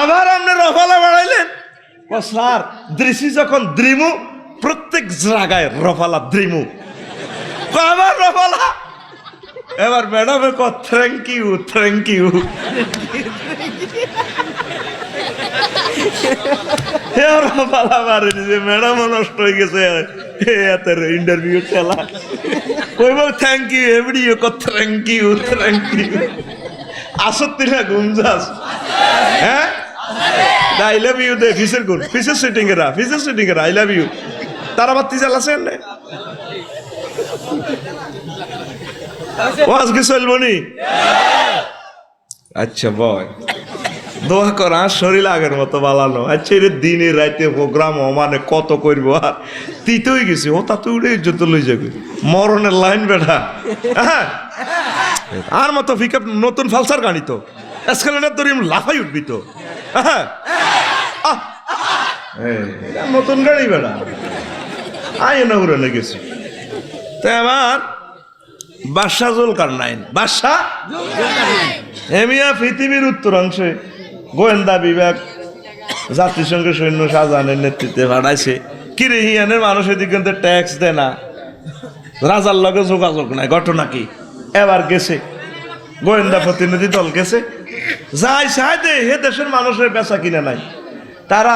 আবার আপনি রফালা বাড়াইলেন স্যার দৃষ্টি যখন দ্রিমু প্রত্যেক জায়গায় রফালা দ্রিমু আবার রফালা এবার ম্যাডামে ক থ্যাংক ইউ রফালা মারে দিছে ম্যাডামও নষ্ট হয়ে গেছে ইন্টারভিউ খেলা কইব থ্যাংক ইউ এভরি ইউ ক থ্যাংক ইউ আসত্তি না গুমজাস হ্যাঁ আই লাভ ইউ দে ফিসের গুণ ফিসের সিটিং এরা আই লাভ ইউ তারা বাতি চালাছেন না ও আজকে চলবো নি আচ্ছা বয় দোয়া করা শরীর আগের মতো বালানো আচ্ছা এর দিনে রাইতে প্রোগ্রাম মানে কত করবো আর তিতেই গেছি ও তা তো উড়ে ইজ্জত লই যাবে মরণের লাইন বেটা হ্যাঁ আর মতো পিকআপ নতুন ফালসার গাড়ি তো এসকেলেটার ধরে লাফাই উঠবি তো। হ্যাঁ নতুন গাড়ি বেড়া আয় না উড়ে গেছি। তাই আমার বাদশাহ জুলকারনাইন বাদশাহ এমিয়া পৃথিবীর উত্তরাংশে গোয়েন্দা বিভাগ জাতিসংঘ সৈন্য শাহজাহানের নেতৃত্বে পাঠাইছে। কিরে হিয়ানের মানুষ এদিকে ট্যাক্স দেয় না, রাজার লগে যোগাযোগ নাই, ঘটনা কি? এবার গেছে গোয়েন্দা প্রতিনিধি দল গেছে, যাই চাই দে হে দেশের মানুষের বেচা কিনা নাই, তারা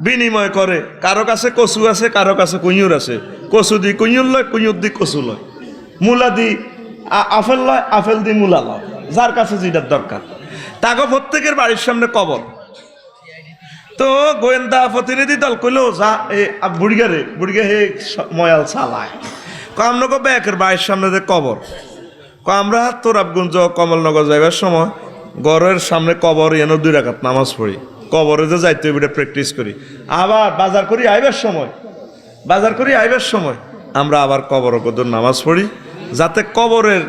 বিনিময় করে। কারো কাছে কচু আছে, কারো কাছে কুঁয়ুর আছে, কচু দি কুঁয়ুর লয়, কুঁয়ুর দি কচু লয়, মূলা দি আপেল লয়, আপেল দি মূলা লয়, যার কাছে যেটার দরকার। তাকে প্রত্যেকের বাড়ির সামনে কবর। তো গোয়েন্দা প্রতিনিধি দল কইল যা বুড়িগা হে ময়াল চালায় আমনগো ব্যাকের বাড়ির সামনে যে কবর। আমরা তোরাবগঞ্জ কমলনগর যাইবার সময় ঘরের সামনে কবর এন 2 রাকাত নামাজ পড়ি, কবরে যে যাইতে ওইটা প্র্যাকটিস করি। আবার বাজার করি আইবার সময় আমরা আবার কবর কদর নামাজ পড়ি, যাতে কবরের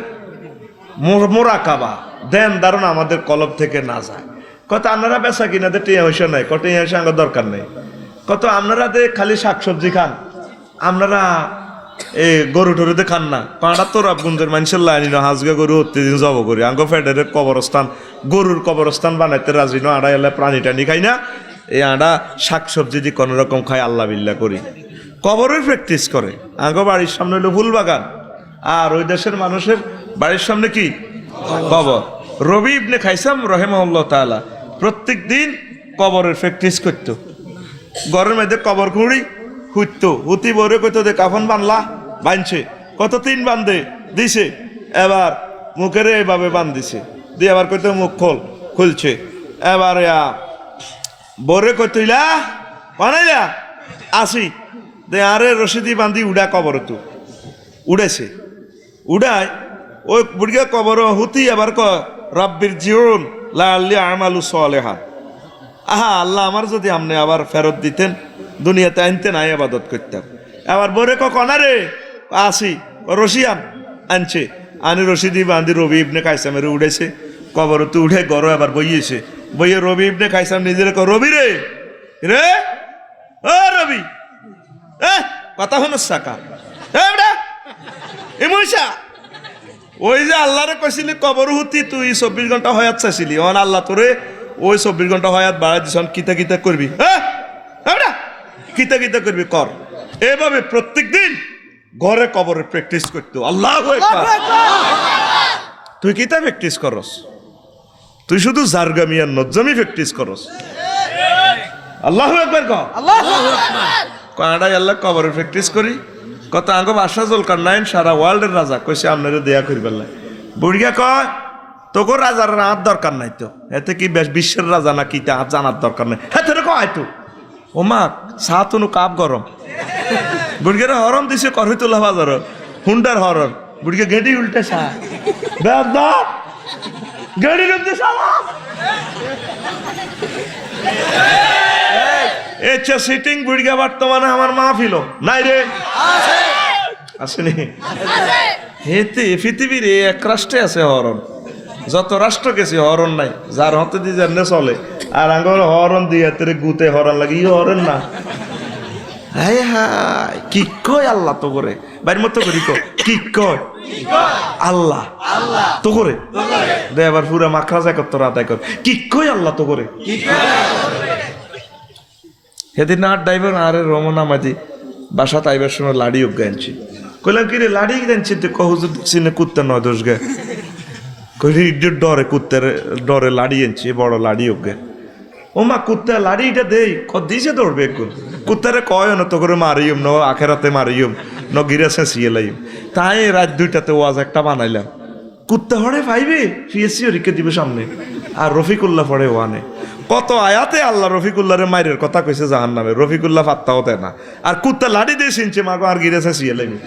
মোরাকাবা দেন দারুন আমাদের কলব থেকে না যায়। কত আপনারা বেচা কিনা টিয়া হইসা নাই, কত টিয়া হইসা আমার দরকার নেই। কত আপনারা খালি শাকসবজি খান, আপনারা এই গরু টরুতে খান না। পাড়া তোরাবগঞ্জের মানুষের লাইনি না হাজগা গরু হতে দিন জব করি, আঙ্গ ফেডারের কবরস্থান গরুর কবরস্থান বানাইতে রাজি না। আড়া এলে প্রাণী টানি খাই না, এই আড়া শাকসবজি দিয়ে কোনো রকম খাই আল্লাহ বিল্লাহ করি, কবরের প্র্যাকটিস করে। আঙ্গ বাড়ির সামনে হলো ফুল বাগান, আর ওই দেশের মানুষের বাড়ির সামনে কি কবর। রবি ইবনে খাইসাম রহিমাহুল্লাহ তাআলা প্রত্যেক দিন কবরের প্র্যাকটিস করতো। ঘরের মধ্যে কবর খুঁড়ি হুইতো হুতি বরে কইতো দে কাফন বানলা, বানছে কত 3 বান্ধে দিছে, এবার মুখের এইভাবে বান দিছে, দিয়ে আবার কইতো মুখ খুলছে, এবার বরে কইতইলা বানাইলা আসি দে আরে রশিদি বান্ধি উড়া কবর তো উড়েছে, উড়ায় ওই বুড়িয়া কবর হুতি আবার রব্বির জিউন লাআল্লি আমালু সালেহা, আহা আল্লাহ আমার যদি আপনি আবার ফেরত দিতেন দুনিয়াতে আনতেন, আই ইবাদত করতাম। আবার বরে কনারে আসি রশিয়ান আনছে, আনি রশিদি বান্ধি রবি ইবনে কাইসামের উড়েছে, কবর তো উঠে গড় আবার বইয়েছে, বইয়ে রবি ইবনে কাইসাম নিজের রবি রে রে ও রবি কথা হনস সাকা এমইসা ওই যে আল্লাহরে কইছিলি কবর হুতি তুই 24 ঘন্টা হয়াত চাইছিলি, অন আল্লাহ তোরে ওই 24 ঘন্টা হয়াত বাড়াই দিস, কিতা কিতা করবি, কিতা কিতা করবি কর। এভাবে প্রত্যেক দিন ঘরে কবরে প্র্যাকটিস করতো। আল্লাহু আকবার। তুই কিতা প্র্যাকটিস করস? তুই শুধু জারগামিয়ার নজ্জামি প্র্যাকটিস করস। আল্লাহু আকবার কর। আল্লাহু আকবার। কানাডায় আল্লাহ কবরে প্র্যাকটিস করি। কত আঙ্গ বাদশাহ জুলকারনাইন সারা ওয়ার্ল্ডের রাজা কইছে আপনারে দেয়া করিবার লাই। বুড়িয়া কয় তোকে রাজার রাত দরকার নাই, তো এতে কি বিশ্বের রাজা না কি তা জানার দরকার নাই। হ্যাঁ তোর কয় তো ও মা চা তো কাপ গরম। বুড়িয়ারে হরম দিছে করহিতুল্লাহ বাজার হুন্ডার হরন, বুড়িয়া গেঁটি উল্টে চা গেঁটি উল্টে চা সিটিং বুড়িয়া বর্তমানে আমার মাহফিল নাই রে আসেনি হেতে পৃথিবীর এক রাষ্ট্রে আছে হরন, যত রাষ্ট্র গেছে হরন নাই, যার হতে দিয়ে জানে চলে। আর আঙ্গর হরন দিয়ে তোরে গুতে হরন লাগে, ই হরন না। হায় হায় কি কয় আল্লাহ তো করে বাড়ির মতো করি কি কয় আল্লাহ তো করে দে আবার পুরা মাখরা যায় কত আদায় কর কি কয় আল্লাহ তো করে। সেদিন আর ড্রাইভার আরে রমনা মাঝি বাসা তাইবার সময় লাড়ি অজ্ঞা আনছি, কইলাম কি রে লাড়ি আনছি তুই কহুজুর সিনে কুত্তা নয় দোষ গে, কইলি ডরে কুত্তার ডরে লাড়ি আনছি, বড় লাড়ি অজ্ঞা। ও মা কুত্তা লাড়িটা দেই দিছে দৌড়বে এখন, কুত্তারে কয় না তো করে মারিম ন আখেরাতে মারিম ন গিরা শেষিয়ে লাইম। তাই রাত 2টাতে ওয়াজ একটা বানাইলাম, কুত্তা হরে পাইবে ফিএসিও রিকে দিবে সামনে, আর রফিকুল্লাহ পড়ে ওয়ানে। কত আয়াতে আল্লাহ রফিকুল্লাহরে মাইরের কথা কইছে জাহান্নামে, রফিকুল্লাহ পাত্তাও দেয় না, আর কুত্তা লাড়ি দিয়ে চিনছে মাগো আর গিরে শেষিয়ে লাইবে।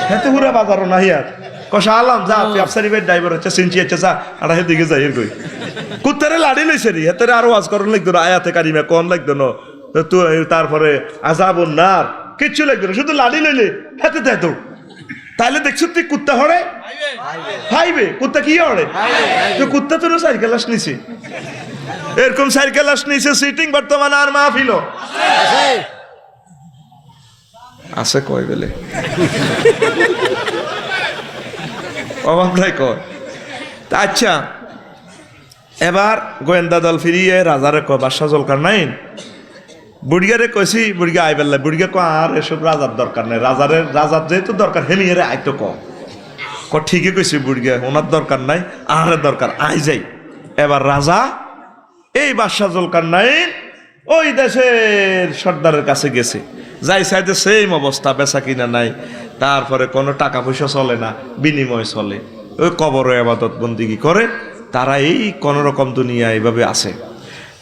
হ্যাঁ তো পুরা বাজারও নাহি আর কষা আলাম যা ব্যবসায়ী ড্রাইভার হচ্ছে সিনচি হচ্ছে যা আর দিকে যাই কই কুত্তারে লাড়ি লইছে রে হেতারে আরো ওয়াজ করন লাগতো না, আয়াতে কারিমা কোন লাগতো না, তুই তারপরে আযাবুন নার কিচ্ছু লাগতো না, শুধু লাড়ি লইলে হাতে দেয় তো তাহলে দেখছো তুই কুত্তা হরে খাইবে কুত্তা কি হরে তো কুত্তা তো সাইকেল আস নিছে এরকম সাইকেল আস নিছে সিটিং বর্তমানে আর মাহফিল আছে কয় বেলে অভাব নাই কয় আচ্ছা এবার গোয়েন্দা দল ফিরিয়ে রাজারে কয় বাদশাহ জুলকারনাইন বুড়িয়ারে কইছি বুড়িয়া আই বেলা বুড়িয়া ক আর এসব রাজার দরকার নাই রাজার যেহেতু দরকার হেমিয়ারে আইতো ক ঠিকই কইছি বুড়িয়া ওনার দরকার নাই আহারে দরকার আই যাই এবার রাজা এই বাদশাহ জুলকারনাইন ওই দেশের সর্দারের কাছে গেছে যাই সাইডে সেম অবস্থা বেচা কিনা নাই তারপরে কোনো টাকা পয়সা চলে না বিনিময় চলে ওই কবরে আবাদত বন্দিগি করে তারা এই কোনোরকম দুনিয়া এইভাবে আছে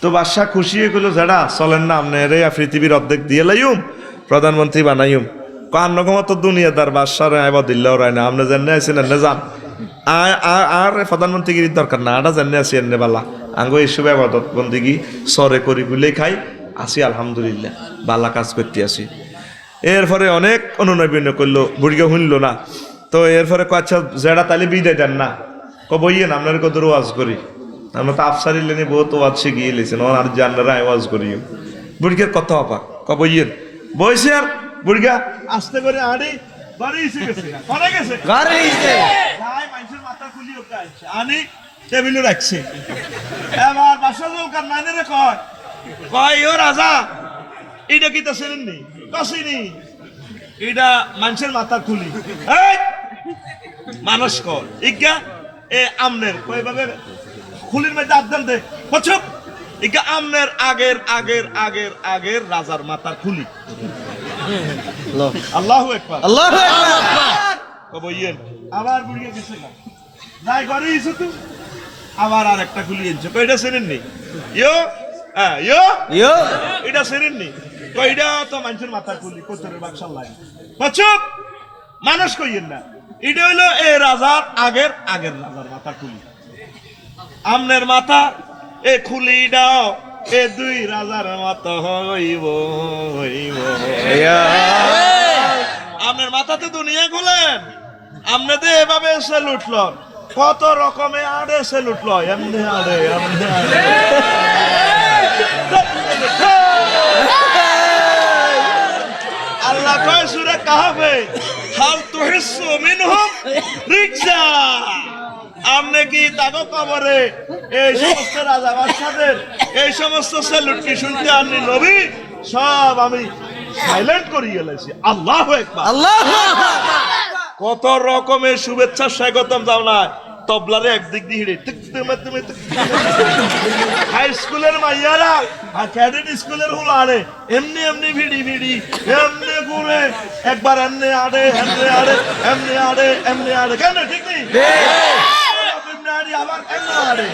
তো বাদশাহ খুশি হয়ে গেল যারা চলেন না আপনার পৃথিবীর অর্ধেক দিয়ে লাইম প্রধানমন্ত্রী বানাইম কান্নকমত দুনিয়াদার বাদশাহ আবাদিল্লাহ রায় না আপনি জানে আছেন এনে যান আর প্রধানমন্ত্রীগিরির দরকার না আটা জানে আছি এনে বালা আঙ্গ এইসব আবাদত বন্দিগি সরে করি গুলে খাই আসি আলহামদুলিল্লাহ বালা কাজ করতে আসি এরপরে অনেক অনুনয় করলো বুড়িকে শুনলো না তো এরপরে আচ্ছা জেড়া তালি বিদায় দেন না বইয়েন আপনার কত ওয়াজ করি আমরা তো আফসারি লেনে বহুত ওয়াজ শিখিয়ে লেছেন আর জানরা ওয়াজ করিও বুড়িকের কথা হপা বইয়েন বইছে আর বুড়িকা আস্তে করে আড়ি বাড়ি এসে গেছে পরে গেছে গাড়ি এসে ভাই মানুষের মাথা খুলি ওকে আসছে আনি টেবিলে রাখছে এবার বাদশাহ জুলকারনাইনের কয় ও রাজা এটা কি তো শুনেন নি কসিনি এটা মানুষের মাথা খুলি এই মানুষ কর ইজ্ঞা এ আমনের কয়ভাবে খুলির মধ্যে আদান দে পছক ইজ্ঞা আমনের আগের রাজার মাথার খুলি আল্লাহু আকবার আল্লাহু আকবার কবইয়েন আবার বুড়িয়ে গেছে না যাই ঘরে এসে তো আবার আরেকটা খুলি এনেছে কয়টা শুনেন নি ইয়ো এটা শুনেন নি কয়টা তো মানুষের মাথা খুলি কোতরের বাক্সাল লাগে পছক মানুষ কইয়েন না এটা হইলো এ রাজার আগের রাজার মাথা খুলি আমনের মাথা এ খুলি দাও এ দুই রাজার মাথা হইব আমনের মাথাতে দুনিয়া খুলেন আমনেতে এভাবে এসে লুটল কত রকমে আড়ে এসে লুটল এমনি আড়ে আল্লাহ কয় সূরা কাহফে হাল তুহিসু মিনহুম রিজা আমনে কি তাগো কবরে এই সমস্ত রাজা বাদশাদের এই সমস্ত সেলুট কি শুনতে আপনি নবী সব আমি সাইলেন্ট করিয়ে লাইছি আল্লাহু আকবার আল্লাহু আকবার কত রকমের শুভেচ্ছা স্বাগতম যাও না তবলারে একদিক দিয়ে হিড়ে হাই স্কুলের মাইয়ারা আর ক্যাডেট স্কুলের হুলারে এমনি ভিড়ি এমনি ঘুরে একবার এমনি আড়ে কেন ঠিক নেই আবার এমনি আড়ে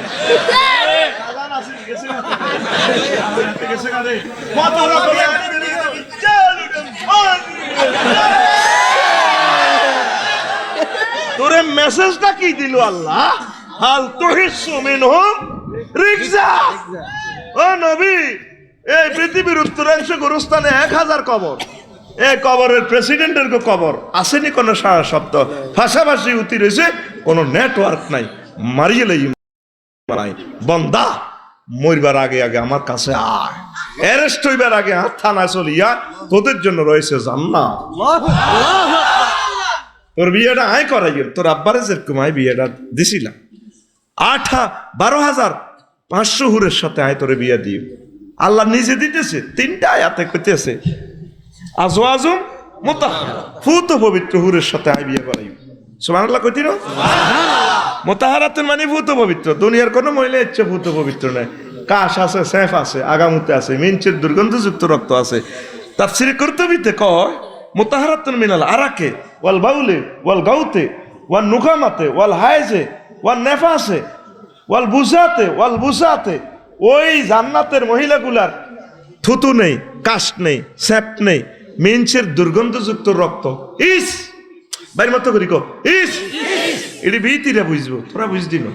কত রকমের তোরে মেসেজটা কি দিল আল্লাহ হাল তুহিসু মিনহুম রিজা ও নবী এই পৃথিবীর উত্তরাংশ গুরুস্থানে 1000 কবর এই কবরের প্রেসিডেন্টের কবর আসেনি কোন সারা শব্দ ভাষাভাষী উতি রয়েছে কোন নেটওয়ার্ক নাই মারিয়ে লই মারাই বন্দা মরবার আগে আমার কাছে আয় অ্যারেস্ট হইবার আগে থানায় চলিয়া তোদের জন্য রয়েছে জান্নাত তোর বিয়েটা আয় করাই তোর আব্বারে যেরকম আয় বিয়েটা দিছিলাম 12,500 হুরের সাথে আয় তোরে বিয়ে দিও আল্লাহ নিজে দিতেছে 3টা আয়াতে কইতেছে আজওয়াজুম মুতাহহারা ফুত পবিত্র হুরের সাথে আয় বিয়ে করাই সুবহানাল্লাহ কইতি না মুতাহহারাতুন মানে ফুত পবিত্র দুনিয়ার কোনো মহিলা ইচ্ছে ফুত পবিত্র নয় কাশ আছে সেফ আছে আগামুতে আছে মিনচের দুর্গন্ধযুক্ত রক্ত আছে তাফসীর কুরতুবীতে কয় মুতাহহারাতুন মিনাল আরাকে ওয়াল বাউলে ওয়াল গাউতে ওয়াল নুকামাতে ওয়াল হাইজে ওয়াল নেফাসে ওয়াল বুসাতে ওই জান্নাতের মহিলাগুলার থুতু নেই কাশ নেই স্যাপ নেই মিনচের দুর্গন্ধযুক্ত রক্ত ইস বাইর মতো করি কো ইস এটি বিতিরা বুঝবো তোরা বুঝদি না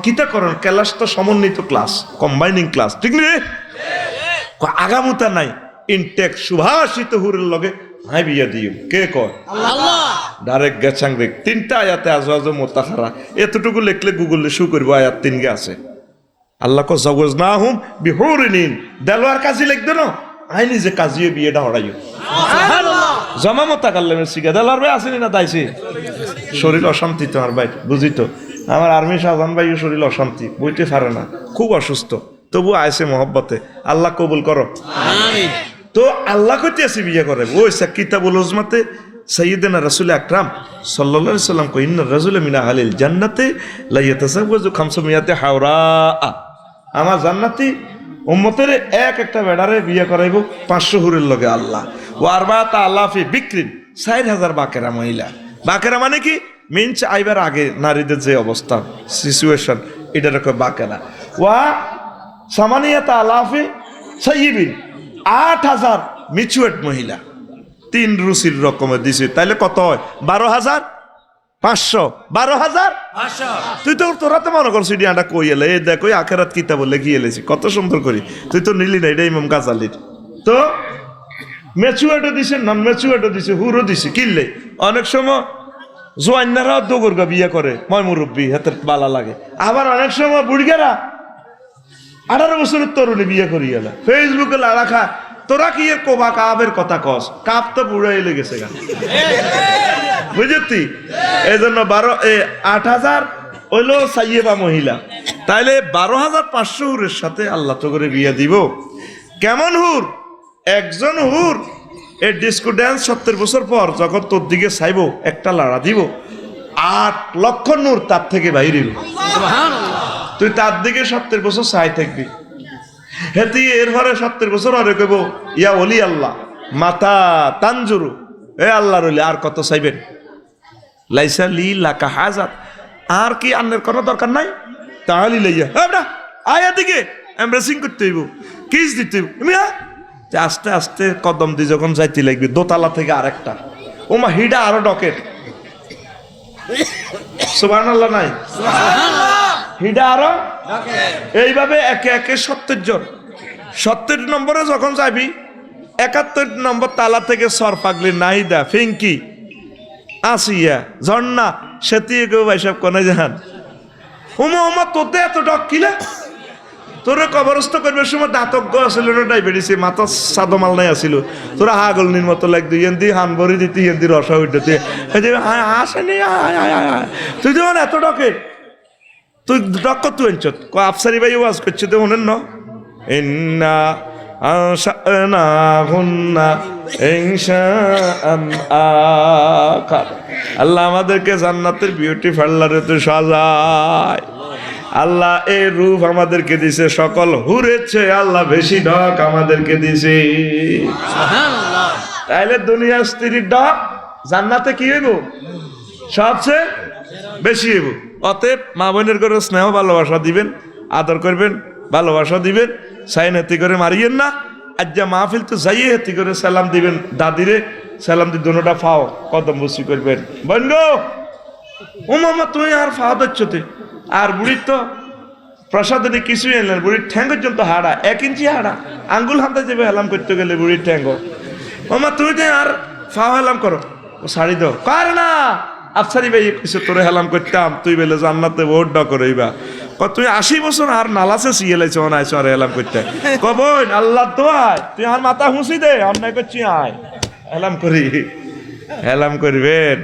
কিতা করেন ক্লাস তো সমন্বিত ক্লাস কম্বাইনিং ক্লাস ঠিক নে আগামুতা নাই ইনটেক সুভাষিত হুরের লগে হাই বিয়া দিও কে কয় আল্লাহ ডাইরেক্ট গেছাং রেক 3টা আয়াতে আজওয়াজু মুতাহারা এতটুকু লিখলে গুগলে শু করবো আয়াত 3 গে আছে আল্লাহ কো জাওয়াজনাহুম বিহুরিন দেলোয়ার কাজী লিখবে না আই নিজে কাজীও বিয়েটা হড়াইও সুবহানাল্লাহ জমা মুতাকাল্লিমের সিগা দেলোয়ার ভাই আসেনি না তাইছে শরীর অশান্তি তোমার ভাই বুঝি তো আমার আর্মি শাহজাহান ভাইও শরীর অশান্তি বইতে পারে না খুব অসুস্থ তবু আইছে মহব্বতে আল্লাহ কবুল করো আমিন তো আল্লাহ কইতে আসি বিয়ে করে ওই কিতাবুল উজমাতে সাইয়্যিদানা রাসূল আকরাম সাল্লাল্লাহু আলাইহি সাল্লাম কই ইন্না রাজুলা মিন আহলিল জান্নাতি লা ইয়াতাসাওয়াজু 500 হাওরা আমার জান্নাতি উম্মতের একটা বেড়ারে বিয়ে করাইব 500 হুরের লগে আল্লাহ ওয়া আরবাতা আলাফি বিকরিন 4000 বাকেরা মহিলা বাকেরা মানে কি মিনচ আইবার আগে নারীদের যে অবস্থা সিচুয়েশন এটা রকম বাকেরা ওয়া সামানিয়াতা আলাফি সাইয়্যিবিন 8000 মিচুয়েট মহিলা 3 রুসির রকমের দিছে তাইলে কত হয় 12500 12500 তুই তো তোরা তো মনে করছিস ডিয়াটা কই এলে এই দেখ ওই আখেরাত কিতাব লিখি এলেছি কত সুন্দর করি তুই তো নিলি না এটা ইমাম গাজালির তো ম্যাচুয়েটও দিছে নন ম্যাচুয়েটও দিছে হুরও দিছে কিনলে অনেক সময় জোয়ান্নারা দোগরগা বিয়ে করে ময় মুরব্বী হাতের বালা লাগে আবার অনেক সময় বুড়িগারা 18 বছরের তরুণী বিয়ে করি এলা ফেসবুকে লাড়াখা তোরা কি এর কোবা কাবের কথা কস কাপ তো বুড়াই লেগেছে গা বুঝতি এই জন্য 8000 হইলো সাইয়েবা মহিলা তাইলে 12500 হুরের সাথে আল্লাহ তো করে বিয়ে দিব কেমন হুর একজন হুর এই ডিস্কো ড্যান্স 70 বছর পর যখন তোর দিকে চাইবো একটা লাড়া দিব 8 লক্ষ নূর তার থেকে বাইরে সুবহানাল্লাহ তুই তার দিকে 70 বছর চাই থাকবি হেতি এরপরে 70 বছর আরে কইব ইয়া ওলি আল্লাহ মাতা তানজুরু এ আল্লাহর ওলি আর কত চাইবেন লাইসা লি লাকা হাজাত আর কি আন্নের কোনো দরকার নাই তাহলে লইয়া এবড়া আয়া দিকে এমব্রেসিং করতে হইব কিস দিতে হইব মিয়া আস্তে আস্তে কদম দি যখন যাইতে লাগবে দোতলা থেকে আরেকটা ওমা হিডা আরো ডকেট সুবহানাল্লাহ নাই সুবহানাল্লাহ হিডা আরো এইভাবে একে একে 70 জন 70 নম্বরে যখন যাবি 71 নম্বর তালা থেকে সর পাগলি নাহিদা ফিঙ্কি আসিয়া ঝর্ণা সেতিয়ে কেউ ভাইসব কোনে যান উমা উমা তোতে এত ডক কিলা তোরে কবরস্থ করবার সময় দাঁতজ্ঞ আসিল না ডায়াবেটিস মাথা সাদমাল নাই আসিল তোরা হাগলনির মতো লাগতো ইয়েন্দি হান ভরি দিতি ইয়েন্দি রসা উঠতে আসেনি তুই তো এত ডকে তুই ডক তুই এনচত আফসারি ভাই ওয়াজ করছে তো মনে ন ইন্না আল্লাহ আমাদেরকে জান্নাতের বিউটি পার্লারে তো সাজায় আল্লাহ এই রূপ আমাদেরকে দিছে সকল হুরেছে আল্লাহ বেশি ডক আমাদেরকে দিছে সুবহানাল্লাহ তাইলে দুনিয়ার স্ত্রীর ডক জান্নাতে কি হইব সবচেয়ে বেশি হইব অতএব মা বোনের করে স্নেহ ভালোবাসা দিবেন আদর করবেন ভালোবাসা দিবেন সাইনাতি করে মারিয়েন না আজ্জা মাহফিল তো যাইয়ে হেতি করে সালাম দিবেন দাদিরে সালাম দি দুনোটা ফাও কদম বসি করবেন বন্ধু ও মামা তুই আর ফাও দিচ্ছতে আর বুড়ির তো প্রসাদে কিছুই এলেন বুড়ির ঠ্যাঙ্গ পর্যন্ত হাড়া 1 ইঞ্চি হাড়া আঙ্গুল হাতে যাবে হেলাম করতে গেলে বুড়ির ঠ্যাঙ্গ মামা তুই তো আর ফাও হেলাম করো ও শাড়ি দাও কার না আফসারি ভাই কিছু তোরে হেলাম করতাম তুই বেলে জান্নাতে ভোট ড করেইবা তুই 80 বছর আর নালাসে সিয়েলাইছ অনাইছ আর হেলাম করতে কবন আল্লাহ দোয়ায় তুই আর মাথা হুঁসি দে অন্যায় করছি আয় হেলাম করি হেলাম করবেন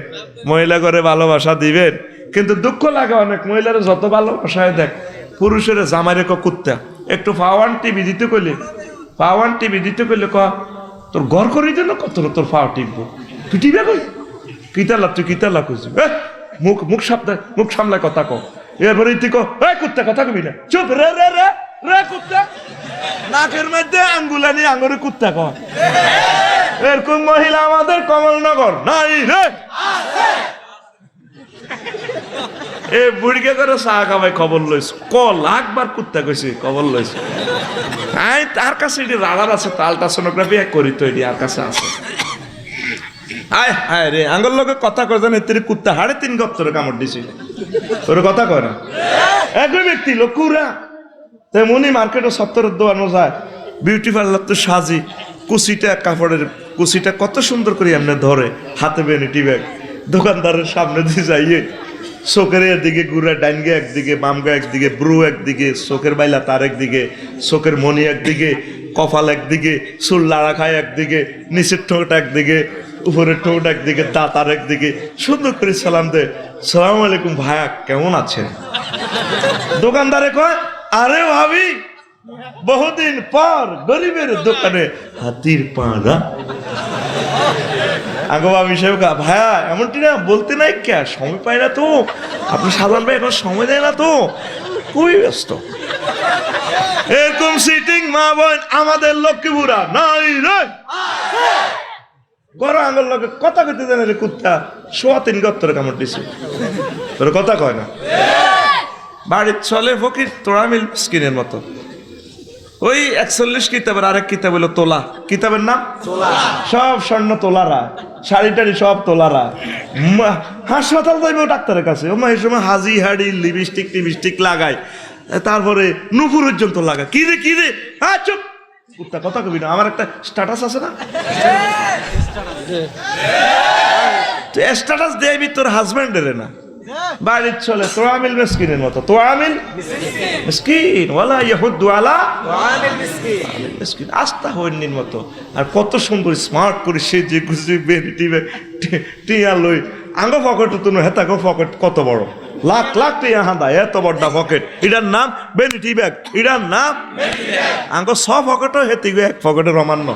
মহিলা করে ভালোবাসা দিবেন কিন্তু দুঃখ লাগে অনেক মহিলারা যত ভালোবাসায় দেখ পুরুষের জামাইরে কুত্তা একটু ফাওয়ান টিভি দিতে কইলে ক তোর ঘর করে দে না কত তোর ফাও টিপবো তুই টিপে কই কিতালা তুই কিতালা কইছি মুখ সাবধান মুখ সামলায় কথা কো এরপরে তুই কো কুত্তা কথা কবি না চুপ রে রে রে রে কুত্তা নাকের মধ্যে আঙ্গুলানি আঙ্গুরে কুত্তা কর এরকম মহিলা আমাদের কমলনগর নাই রে এ বুড়িকে করে চা খাবাই খবর লইস লাখবার কুত্তা কইছি খবর লইস আই তার কাছে এটি রাডার আছে আলট্রাসোনোগ্রাফি করি তো এটি আর কাছে আছে আয় হায় রে আঙ্গুল লোকে কথা কয় জানে তেরি কুত্তা 3.5 গপ্তরে কামড় দিছি তোর কথা কয় না একই ব্যক্তি লোকুরা তেমনি মার্কেটে 70 দোয়ানো যায় বিউটি পার্লার তো সাজি কুচিটা কাপড়ের কুচিটা কত সুন্দর করে এমনি ধরে হাতে ভ্যানিটি ব্যাগ দোকানদারের সামনে দিয়ে যাইয়ে চোখের একদিকে গুড়া ডাইনগে একদিকে বামগা একদিকে ব্রু একদিকে চোখের বাইলা তার একদিকে চোখের মণি একদিকে কপাল একদিকে চুল লাড়া খায় একদিকে নিচের ঠোঁট একদিকে উপরের ঠোঁট একদিকে দাঁত আর একদিকে সুন্দর করে সালাম দে, সালাম আলাইকুম ভাইয়া কেমন আছেন? দোকানদারে কয়, আরে ভাবি বহুদিন পর গরিবের দোকানে হাতির পাড়া। আগো ভাবি সাহেব ভাইয়া এমনটি না বলতে নাই কে, সময় পায় না তো, আপনি সাধারণ ভাই এখন সময় দেয় না তো, খুবই ব্যস্ত। এরকম সিটিং মা বোন আমাদের লক্ষ্মীপুরা নাই রে, গরো আঙ্গুল লোকে কথা কইতে জানে রে কুত্তা, 3.25 গত্তরে কামড় দিছে, তোর কথা কয় না। বাড়ির চলে ফকির তোরা মিল স্কিনের মতো। ওই 41 কিতাবের আরেক কিতাব হলো তোলা, কিতাবের নাম তোলা, সব স্বর্ণ তোলারা, শাড়ি টাড়ি সব তোলারা। হাসপাতাল যাইব ডাক্তারের কাছে, ও মা এই সময় হাজি হাড়ি লিপস্টিক টিপস্টিক লাগায়, তারপরে নুপুর পর্যন্ত লাগায়। কি রে কি রে, হ্যাঁ চুপ কুত্তা কথা কবি না, আমার একটা স্ট্যাটাস আছে না, স্ট্যাটাস দেবি তোর হাজব্যান্ডের না। বাড়ির চলে তোয়ামিল মিসকিনের মতো, তোয়ামিল মিসকিন ওয়ালা ইয়াহুদ্দু আলা তোয়ামিল মিসকিন, আস্তা হইনির মতো। আর কত সুন্দর স্মার্ট করে সে যে গুজি বেরিটি টিয়া লই আঙ্গ পকেট তুমি হেতাগো পকেট কত বড়, লাখ লাখ টিয়া হাঁদা এত বড় পকেট, এটার নাম বেনিটি ব্যাগ, এটার নাম আঙ্গ সব পকেটও হেতিগো এক পকেটে রমান্য।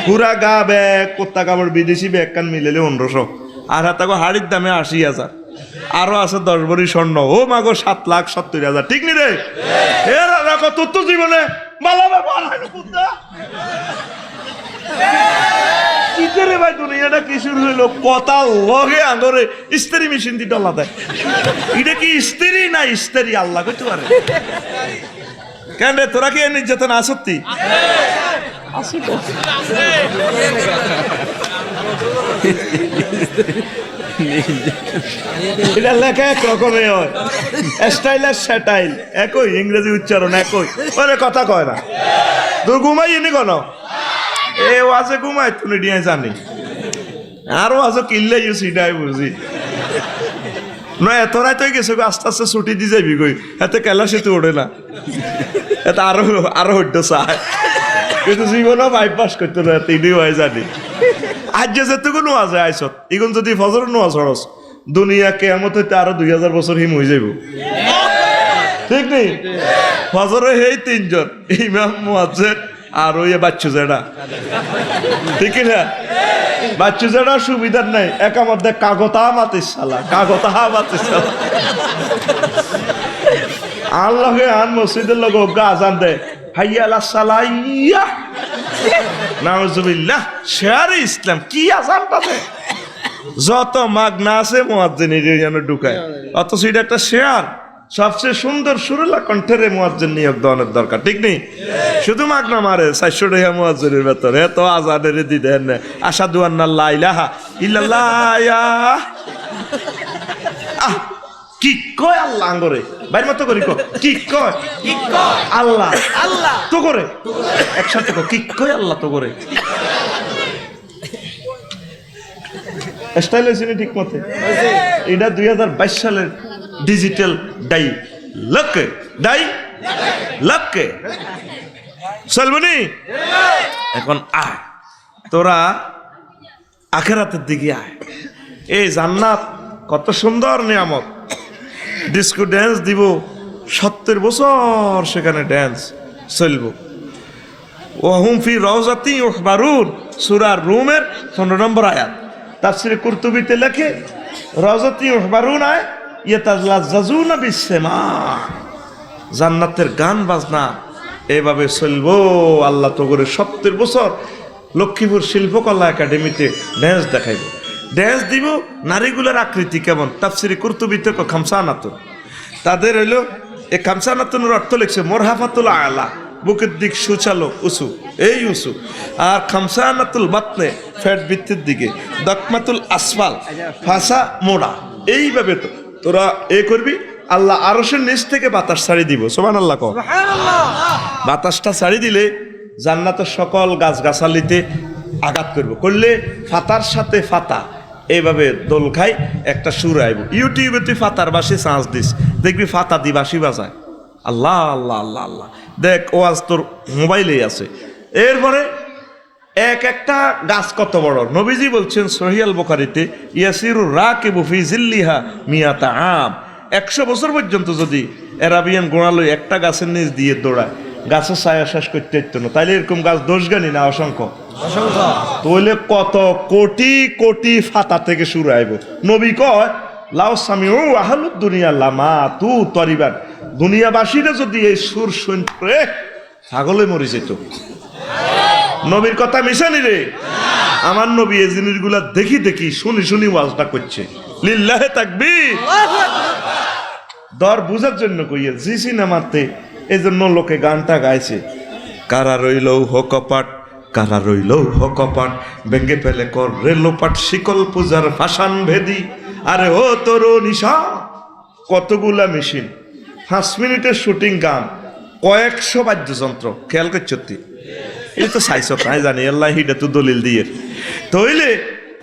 পুরা গা ব্যাগ কোত্তা কাপড় বিদেশি ব্যাগ কান মিলেলে 1500, আর হেতাগো হাড়ির দামে 80,000, আরো আছে 10 ভরি স্বর্ণ, ও মাগো 7,70,000, ঠিক নি রে? এর রাখো তোর তো জীবনে মালা ব্যাপার হয় না কুত্তা। কি করে ভাই দুনিয়াটা কি শুরু হইলো, কথা লগে আঙ্গরে ইস্ত্রি মেশিন দিয়ে ডলা দেয়। এটা কি ইস্ত্রি না ইস্ত্রি আল্লাহ কইতে পারে। কেন রে তোরা কি নির্যাতন আসত্তি? এটা লেখা এক রকমের হয়, স্টাইল আর স্যাটাইল একই, ইংরেজি উচ্চারণ একই, মানে কথা কয় না। তোর ঘুমাই এনে কেন এ ওয়াজে ঘুমাই তুমি ডিয়াই জানি, আরো আজও কিনলে সেটাই বুঝি না। এতরাই তো গেছে আস্তে আস্তে ছুটি দিয়ে যাবি গই, এতে কেলা সেতু ওঠে না, এত আরো আরো হইত চায়, কিন্তু জীবনও বাইপাস করতে না, তিনিও হয় জানি। আজ যে যেটুকু নোয়া যায় আইসত, এখন যদি ফজর নোয়া সরস দুনিয়া কেয়ামত হইতে আরো 2000 বছর হিম হয়ে যাইব, ঠিক নেই? ফজরে হেই 3 জন, ইমাম মুয়াজ্জিন আর ওই বাচ্চু জেডা, ঠিক না? বাচ্চু জেডা সুবিধার নাই, একা মধ্যে কাগতা মাতিস শালা, কাগতা মাতিস শালা। আল্লাহে আন মসজিদের লোক আজান দেয়, হাইয়া আলা সালাইয়া নাউজুবিল্লাহ, শেয়ারে ইসলাম কি আজানটা দেয়, যত মাগনা আছে মুয়াজ্জিনের যেন ঢুকায়, অথচ এটা একটা শেয়ার। সবচেয়ে সুন্দর সুরেলা কণ্ঠের মুয়াজ্জিন নিয়োগ দেওয়ার দরকার, ঠিক নেই? শুধু মাগনা মারে 400 টাকা মুয়াজ্জিনের বেতন, এত আজানের দি দেন না। আশহাদু আন্না লা ইলাহা ইল্লাল্লাহ, কি কয় আল্লাহ আঙ্গরে বাইর মতো করি, কি কয় আল্লাহ, আল্লাহ তো করে একসাথে কি কয় আল্লাহ তো করে, স্টাইল হয়েছে ঠিক মতে। এটা 2022 সালের ডিজিটাল ডাই লক্কে, ডাই লক্কে চলবনি। এখন আয় তোরা আখেরাতের দিকে আয়, এই জান্নাত কত সুন্দর নিয়ামত। ডিস্কো ড্যান্স দিব 70 বছর, সেখানে ড্যান্স চলব। ওয়াহুম ফি রাউজাতি ইউহবারুন, সূরা রুমের 15 নম্বর আয়াত। তাফসীরে কুরতুবিতে লেখে রাউজাতি ইউহবারুন আয় ইয়াতালাজ্জাজুনা বিসসামা, জান্নাতের গান বাজনা এভাবে চলবো। আল্লাহ তো করে 70 বছর লক্ষ্মীপুর শিল্পকলা একাডেমিতে ড্যান্স দেখাইব, ড্যান্স দিব। নারীগুলোর আকৃতি কেমন, তাফসীরে কুরতুবিতে খামসানাতুন, তাদের হইলো এই খামসানাতুনের অর্থ লিখছে মোরহাফাতুল আলা, বুকের দিক সুচালো উঁচু, এই উঁচু। আর খামসানাতুল বাতনে ফ্যাট ভিত্তির দিকে, দকমাতুল আসফাল ফাসা মোড়া। এইভাবে তো তোরা এ করবি, আল্লাহ আরশের নিচ থেকে বাতাস ছাড়ি দিব। সুবহানাল্লাহ কও। বাতাসটা ছাড়ি দিলে জান্নাতের সকল গাছগাছালিতে আঘাত করবো, করলে ফাতার সাথে ফাতা এইভাবে দোল খাই একটা সুর আইব। ইউটিউবে তুই ফাতার বাসি চান্স দিস, দেখবি ফাতা দি বাসি বাজায়। আল্লাহ আল্লাহ আল্লাহ আল্লাহ, দেখ ওয়াজ তোর মোবাইলেই আছে। এরপরে এক একটা গাছ কত বড়, নবীজি বলছেন সহিহ আল বুখারীতে, ইয়াসিরু রাকিবু ফি জিল্লিহা মিয়াতা আম। 100 বছর পর্যন্ত যদি এরাবিয়ান গোড়ালো একটা গাছের নিচ দিয়ে দৌড়ায়, গাছের ছায়া শেষ করতে হতো না। তাইলে এরকম গাছ দোষগানি না অসংখ্য? তাহলে কত কোটি কোটি ফাতা থেকে শুরু আইব। নবী কয় লাউ সামিউ আহলুদ দুনিয়া লামা তু তরিবান, দুনিয়াবাসীরা যদি এই সুর শুনতে ছাগলে মরে যেত। নবীর কথা মিশানি রে। আমার নবী এই জিনিসগুলা দেখি দেখি শুনি শুনি ওয়াজটা করছে। লিল্লাহে তাকবীর। দর বুঝার জন্য কইয়ে জি সিনেমাতে এই জন্য লোকে গানটা গাইছে, কারা রইল হকপাট, কারা রইল হকপাট, ভেঙ্গে ফেলে কর রেলোপাট, শিকল পূজার ফাঁসান ভেদি। আরে ও তোর নিশা, কতগুলা মেশিন, 5 মিনিটের শুটিং গান, কয়েকশো বাদ্যযন্ত্র। খেয়াল করছি এটা তো সাইজ তাই জানি, আল্লাহ হিটা তো দলিল দিয়ে। তাইলে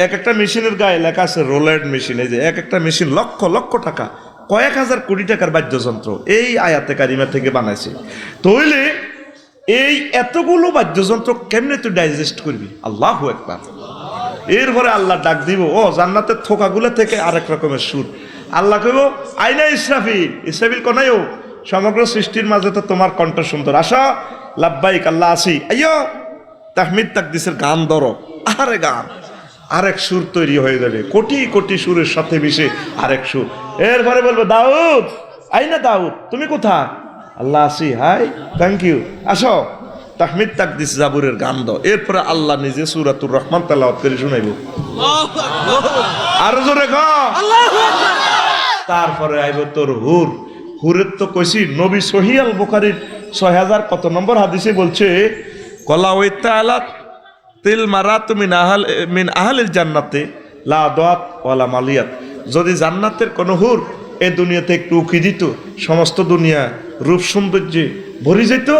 এক একটা মেশিনের গায়ে লেখা আছে রোলার মেশিন। এই যে এক একটা মেশিন লক্ষ লক্ষ টাকা, কয়েক হাজার কোটি টাকার বাদ্যযন্ত্র এই আয়াতে কারিমা থেকে বানাইছে। তাইলে এই এতগুলো বাদ্যযন্ত্র কেমনে তুই ডাইজেস্ট করবি? আল্লাহু আকবার। এরপরে আল্লাহ ডাক দিব, ও জান্নাতের থোকাগুলো থেকে আরেক রকমের সুর। আল্লাহ কইব আইনা ইসরাফিল, ইসরাফিল কোনায়ও, সমগ্র সৃষ্টির মাঝে তো তোমার কণ্ঠ সুন্দর, আসো লাব্বাইক আল্লাহ আসি, আইয়ো তাহমিদ তাকদিসের গান ধরো। আরে গান আরেক সুর তৈরি হয়ে যাবে, কোটি কোটি সুরের সাথে মিশে আরেক সুর। এরপরে বলবো দাউদ, আইনা দাউদ তুমি কোথায়? আল্লাহ আসি, হাই থ্যাংক ইউ, আসো তাহমিদ তাকদিস জাবুরের গান দাও। এরপরে আল্লাহ নিজে সূরাতুর রহমান তেলাওয়াত করে শুনাইব। আর জোরে গ আল্লাহু আকবার। তারপরে আইব তোর হুর। হুরের তো কইছি নবী সহিহ আল বুখারীর 6000 কত নম্বর হাদিসে বলছে, কলা ওয়াইতালাত তিল মারাত মিন আহলিল জান্নাতে লা দাত ওয়ালা মালিয়াত। যদি জান্নাতের কোন হুর এই দুনিয়াতে একটু উকি দিত, সমস্ত দুনিয়া রূপ সৌন্দর্যে ভরে যেত।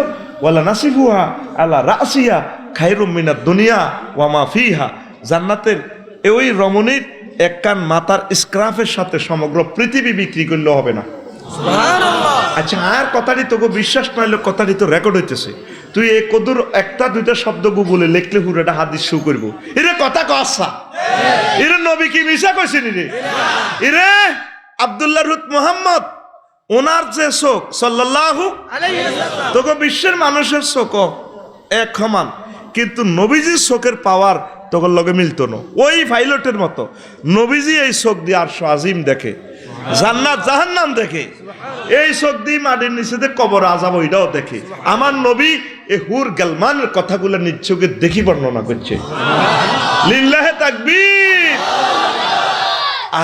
ওয়ালা নাসিফুহা আলা রাসিয়া খায়রুম মিনাদ দুনিয়া ওয়া মা ফিহা। জান্নাতের ওই রমণীর এক কান মাথার স্ক্রাফের সাথে সমগ্র পৃথিবী বিক্রি করলে হবে না। সুবহানাল্লাহ। আচ্ছা, আর কথাটি তোকে বিশ্বাস না হলে কথাটি তো রেকর্ড হইতেছে। তুই এই কদুর একটা দুইটা শব্দ গুগলে লিখলে পুরোটা হাদিস শো করবো। এরে কথা কসা, এরে নবী কি মিশা কইছেন রে? এরে আব্দুল্লাহ রুত মুহাম্মদ ওনার যে চোখ সাল্লাল্লাহু আলাইহি ওয়াসাল্লাম, তোকে বিশ্বের মানুষের চোখ এক সমান, কিন্তু নবীজির চোখের পাওয়ার তোকে লগে মিলতো না। ওই পাইলটের মতো নবীজি এই চোখ দিয়ে আরশ আজিম দেখে, জান্নাত জাহান্নাম দেখে, এই চোখ দিয়ে মাটির নিচে কবর আযাব ওইটাও দেখে। আমার নবী এই হুর গালমানের কথাগুলো নিজ চোখে দেখি বর্ণনা করছে। লিল্লাহে তাকবীর।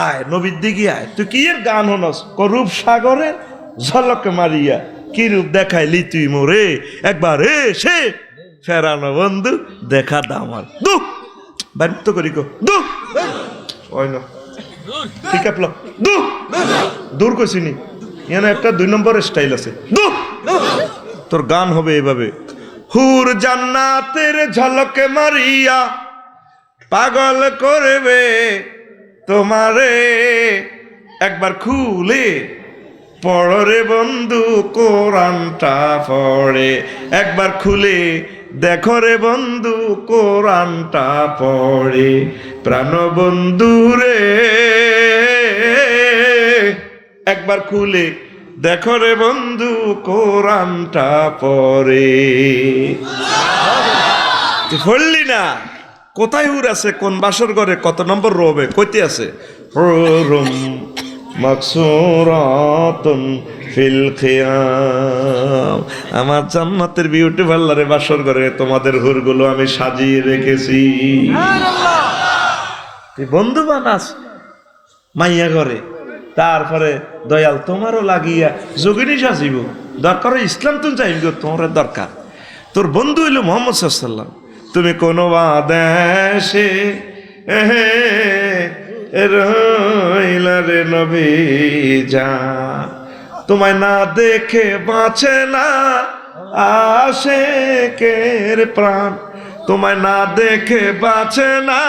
আয় নবীর দিকে আয়, তুই কি এর গান হনস? রূপ সাগরের ঝলক মারিয়া কি রূপ দেখাইলি তুই মোরে, একবার এসে ফেরানো বন্ধু দেখা দামার দু বাড়িত করি কো দু ওই না ঠিক আছে দু দূর কইছিনি, এখানে একটা 2 নম্বরের স্টাইল আছে। দু তোর গান হবে এভাবে, হুর জান্নাতের ঝলক মারিয়া পাগল করবে তোমারে, একবার খুলে পড়ো রে বন্ধু কোরআনটা পড়ে, একবার খুলে দেখো রে বন্ধু কোরআনটা পড়ে, প্রাণ বন্ধু রে একবার খুলে দেখো রে বন্ধু কোরআনটা পড়ে। পড়লি না? কোথায় হুর আছে? কোন বাসর ঘরে কত নম্বর রবে কইতে আছে? হুরুম মাকসুরাতুন ফিল খিয়াম। আমার জান্নাতের বিউটি পার্লারে বাসর ঘরে তোমাদের হুরগুলো আমি সাজিয়ে রেখেছি। সুবহানাল্লাহ। তুই বন্ধু বানাস মাইয়া ঘরে, তারপরে দয়াল তোমারও লাগিয়া যোগিনী সাজিব, দরকার ইসলাম তুমি চাইব, তোমার দরকার তোর বন্ধু হইল মুহাম্মদ সাল্লাল্লাহু আলাইহি ওয়াসাল্লাম। তুমি কোন দেশে রইলা রে নবী জান, তোমায় না দেখে বাঁচে না আশেকের প্রাণ, তোমায় না দেখে বাঁচে না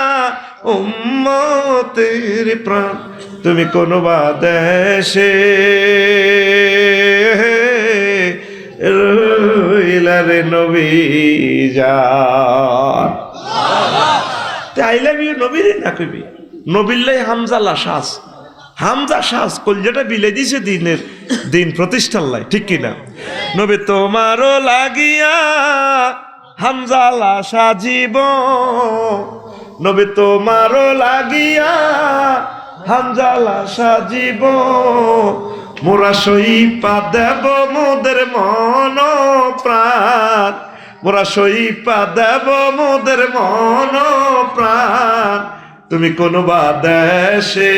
উম্মতের প্রাণ। তুমি কোন বা দেশে রইলা রে নবী জান। আই লাভ ইউ নবীর না কইবি নবীল্লাই হামজা লাশাস, হামজা শ্বাস কলজাটা বিলে দিছে দিন প্রতিষ্ঠার লাই, ঠিক কিনা? নবী তোমারও লাগিয়া হামজা লাশা জীব, নবী তোমারও লাগিয়া হামজা লাশা জীব, মোরা সইপা দেব মোদের মন প্রাণ, মোরা সইপা দেব মোদের মন প্রাণ। তুমি কোন বা দেশে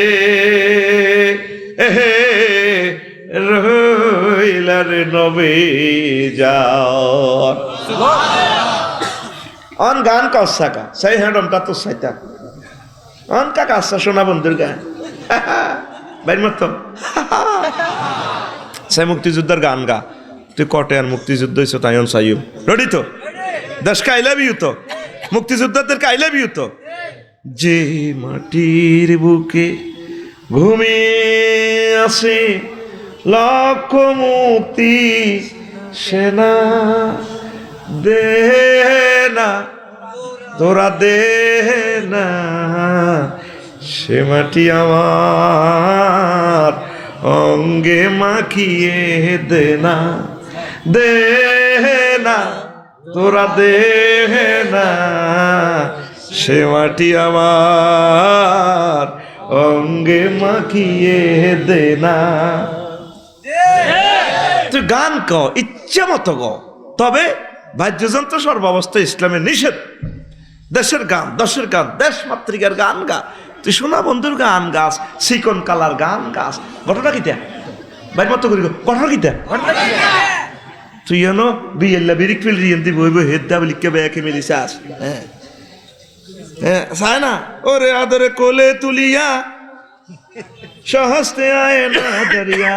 রইলা রে নবী জান। অন গান কাকা সেই হ্যান্ডমটা তো সাইতা অন কাকা আসা সোনা বন্ধুর গান বাইর মত সেই মুক্তিযুদ্ধের গান গা। তুই কটে আর মুক্তিযুদ্ধ হইছ তাই অন সাইও রেডি তো? দেশকে আই লাভ ইউ তো, মুক্তিযোদ্ধাদেরকে আই লাভ ইউ তো। যে মাটির বুকে ঘুমিয়ে আছে লক্ষ মুক্তি সেনা, দে না তোরা দে না সে মাটি আমার অঙ্গে মাখিয়ে দে না, দে না তোরা দে না সে মাটি আমার অঙ্গে মাখিয়ে দে না। তুই গান ক ইচ্ছা মতো গ, তবে বাদ্যযন্ত্র সর্বাবস্থা ইসলামের নিষেধ। দেশের গান, দশের গান, দেশ মাতৃকার গান গা। তুই সোনা বন্ধুর গান গাছ, চিকন কালার গান গাছ। ঘটনা কিতা বাইর মতো করি ঘটনা কিতা? তুই এনো বিয়েল্লা বিরিক ফিল রিয়েন্তি বইব হেদ দা বলিকে বেয়াকে মেরিস আস। হ্যাঁ চায় না ওরে আদরে কোলে তুলিয়া সহস্তে আয় না দরিয়া,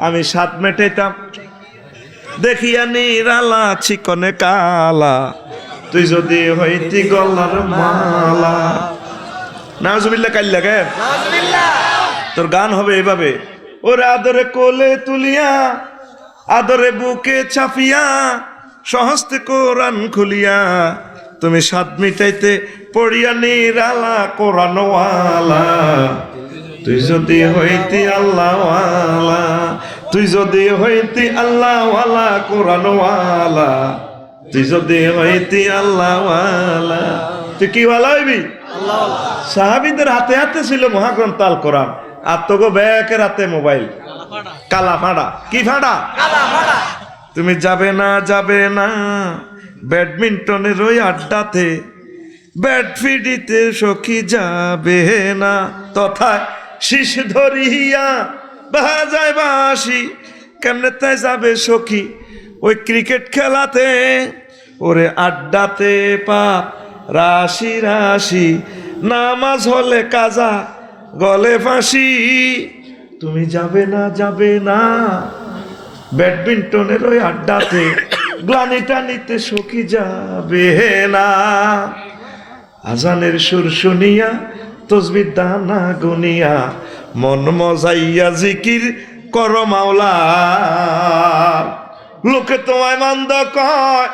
আমি সাত মেটাইতাম দেখিয়া নিরালা চিকনে কালা, তুই যদি হইতি গলার মালা। নাউজুবিল্লাহ কাল্লা কে তোর গান হবে এভাবে, ওরে আদরে কোলে তুলিয়া আদরে বুকে চাপিয়া সহস্তে কোরআন খুলিয়া, তুমি সাত মিটাইতে পড়িয়া নিরালা কোরআনওয়ালা, তুই যদি হইতি আল্লাহওয়ালা, তুই যদি হইতি আল্লাহওয়ালা কোরআনওয়ালা, তুই যদি হইতি আল্লাহওয়ালা। তুই কি ওয়ালা হইবি? সাহাবীদের হাতে হাতে ছিল মহাগ্রন্থ আল কোরআন, আর তোকে ব্যাকের হাতে মোবাইল কালা ফাড়া। কি ফাড়া? তুমি যাবে না যাবে না ব্যাডমিন্টনের ওই আড্ডাতে, ব্যাট ফিডিতে সখী যাবে না, তথায় শীষ ধরিয়া বাজায় বাঁশি, কেমনে তাই যাবে সখী ওই ক্রিকেট খেলাতে, ওরে আড্ডাতে পাপ রাশি রাশি, নামাজ হলে কাজা গলে ফাঁসি। তুমি যাবে না যাবে না ব্যাডমিন্টনের ওই আড্ডাতে, গ্লানিটা নিতে সখী যাবে না। আজানের সুর শুনিয়া তসবির দানা গুনিয়া, মন মজাইয়া জিকির কর মাওলা। লোকে তোমায় মন্দ কয়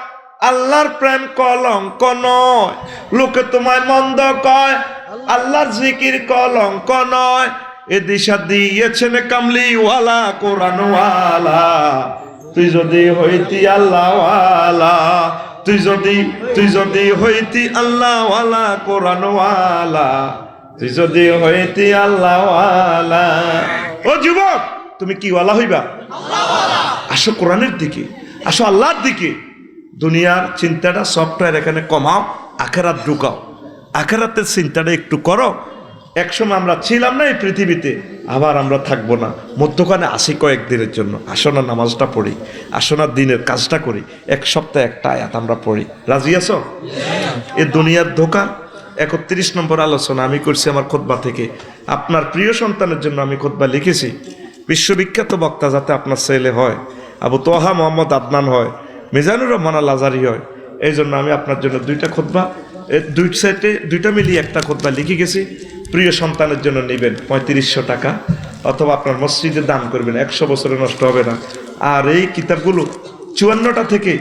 আল্লাহর প্রেম কলঙ্ক নয়, লোকে তোমায় মন্দ কয় আল্লাহর জিকির কলঙ্ক নয়, এ দিশা দিয়েছেন কামলিওয়ালা কোরআনওয়ালা। তুই যদি হইতি আল্লাহওয়ালা, তুই যদি হইতি আল্লাহওয়ালা কোরআনওয়ালা, তুই যদি হইতি আল্লাহওয়ালা। ও যুবক, তুমি কি ওয়ালা হইবা? আসো কোরআনের দিকে, আসো আল্লাহর দিকে। দুনিয়ার চিন্তাটা সফটওয়্যার এখানে কমাও, আখেরাত ঢুকাও, আখেরাতের চিন্তাটা একটু করো। একসময় আমরা ছিলাম না এই পৃথিবীতে, আবার আমরা থাকবো না, মধ্যখানে আসি কয়েকদিনের জন্য। আসো না নামাজটা পড়ি, আসো না দিনের কাজটা করি, এক সপ্তাহে একটা আয়াত আমরা পড়ি। রাজি আছো? এ দুনিয়ার ধোকা। 31 নম্বর আলোচনা আমি করছি আমার খুতবা থেকে। আপনার প্রিয় সন্তানের জন্য আমি খুতবা লিখেছি। বিশ্ববিখ্যাত বক্তা যাতে আপনার ছেলে হয়, আবু তোহা মোহাম্মদ আদনান হয়, মিজানুর রহমান আল আজারি হয়, এই জন্য আমি আপনার জন্য দুইটা খুতবা, দুই সেটে দুইটা মিলিয়ে একটা খুতবা লিখে গেছি। প্রিয় সন্তানের জন্য নেবেন 3500 টাকা, অথবা আপনার মসজিদে দান করবেন, 100 বছরে নষ্ট হবে না। আর এই কিতাবগুলো 54টা থেকে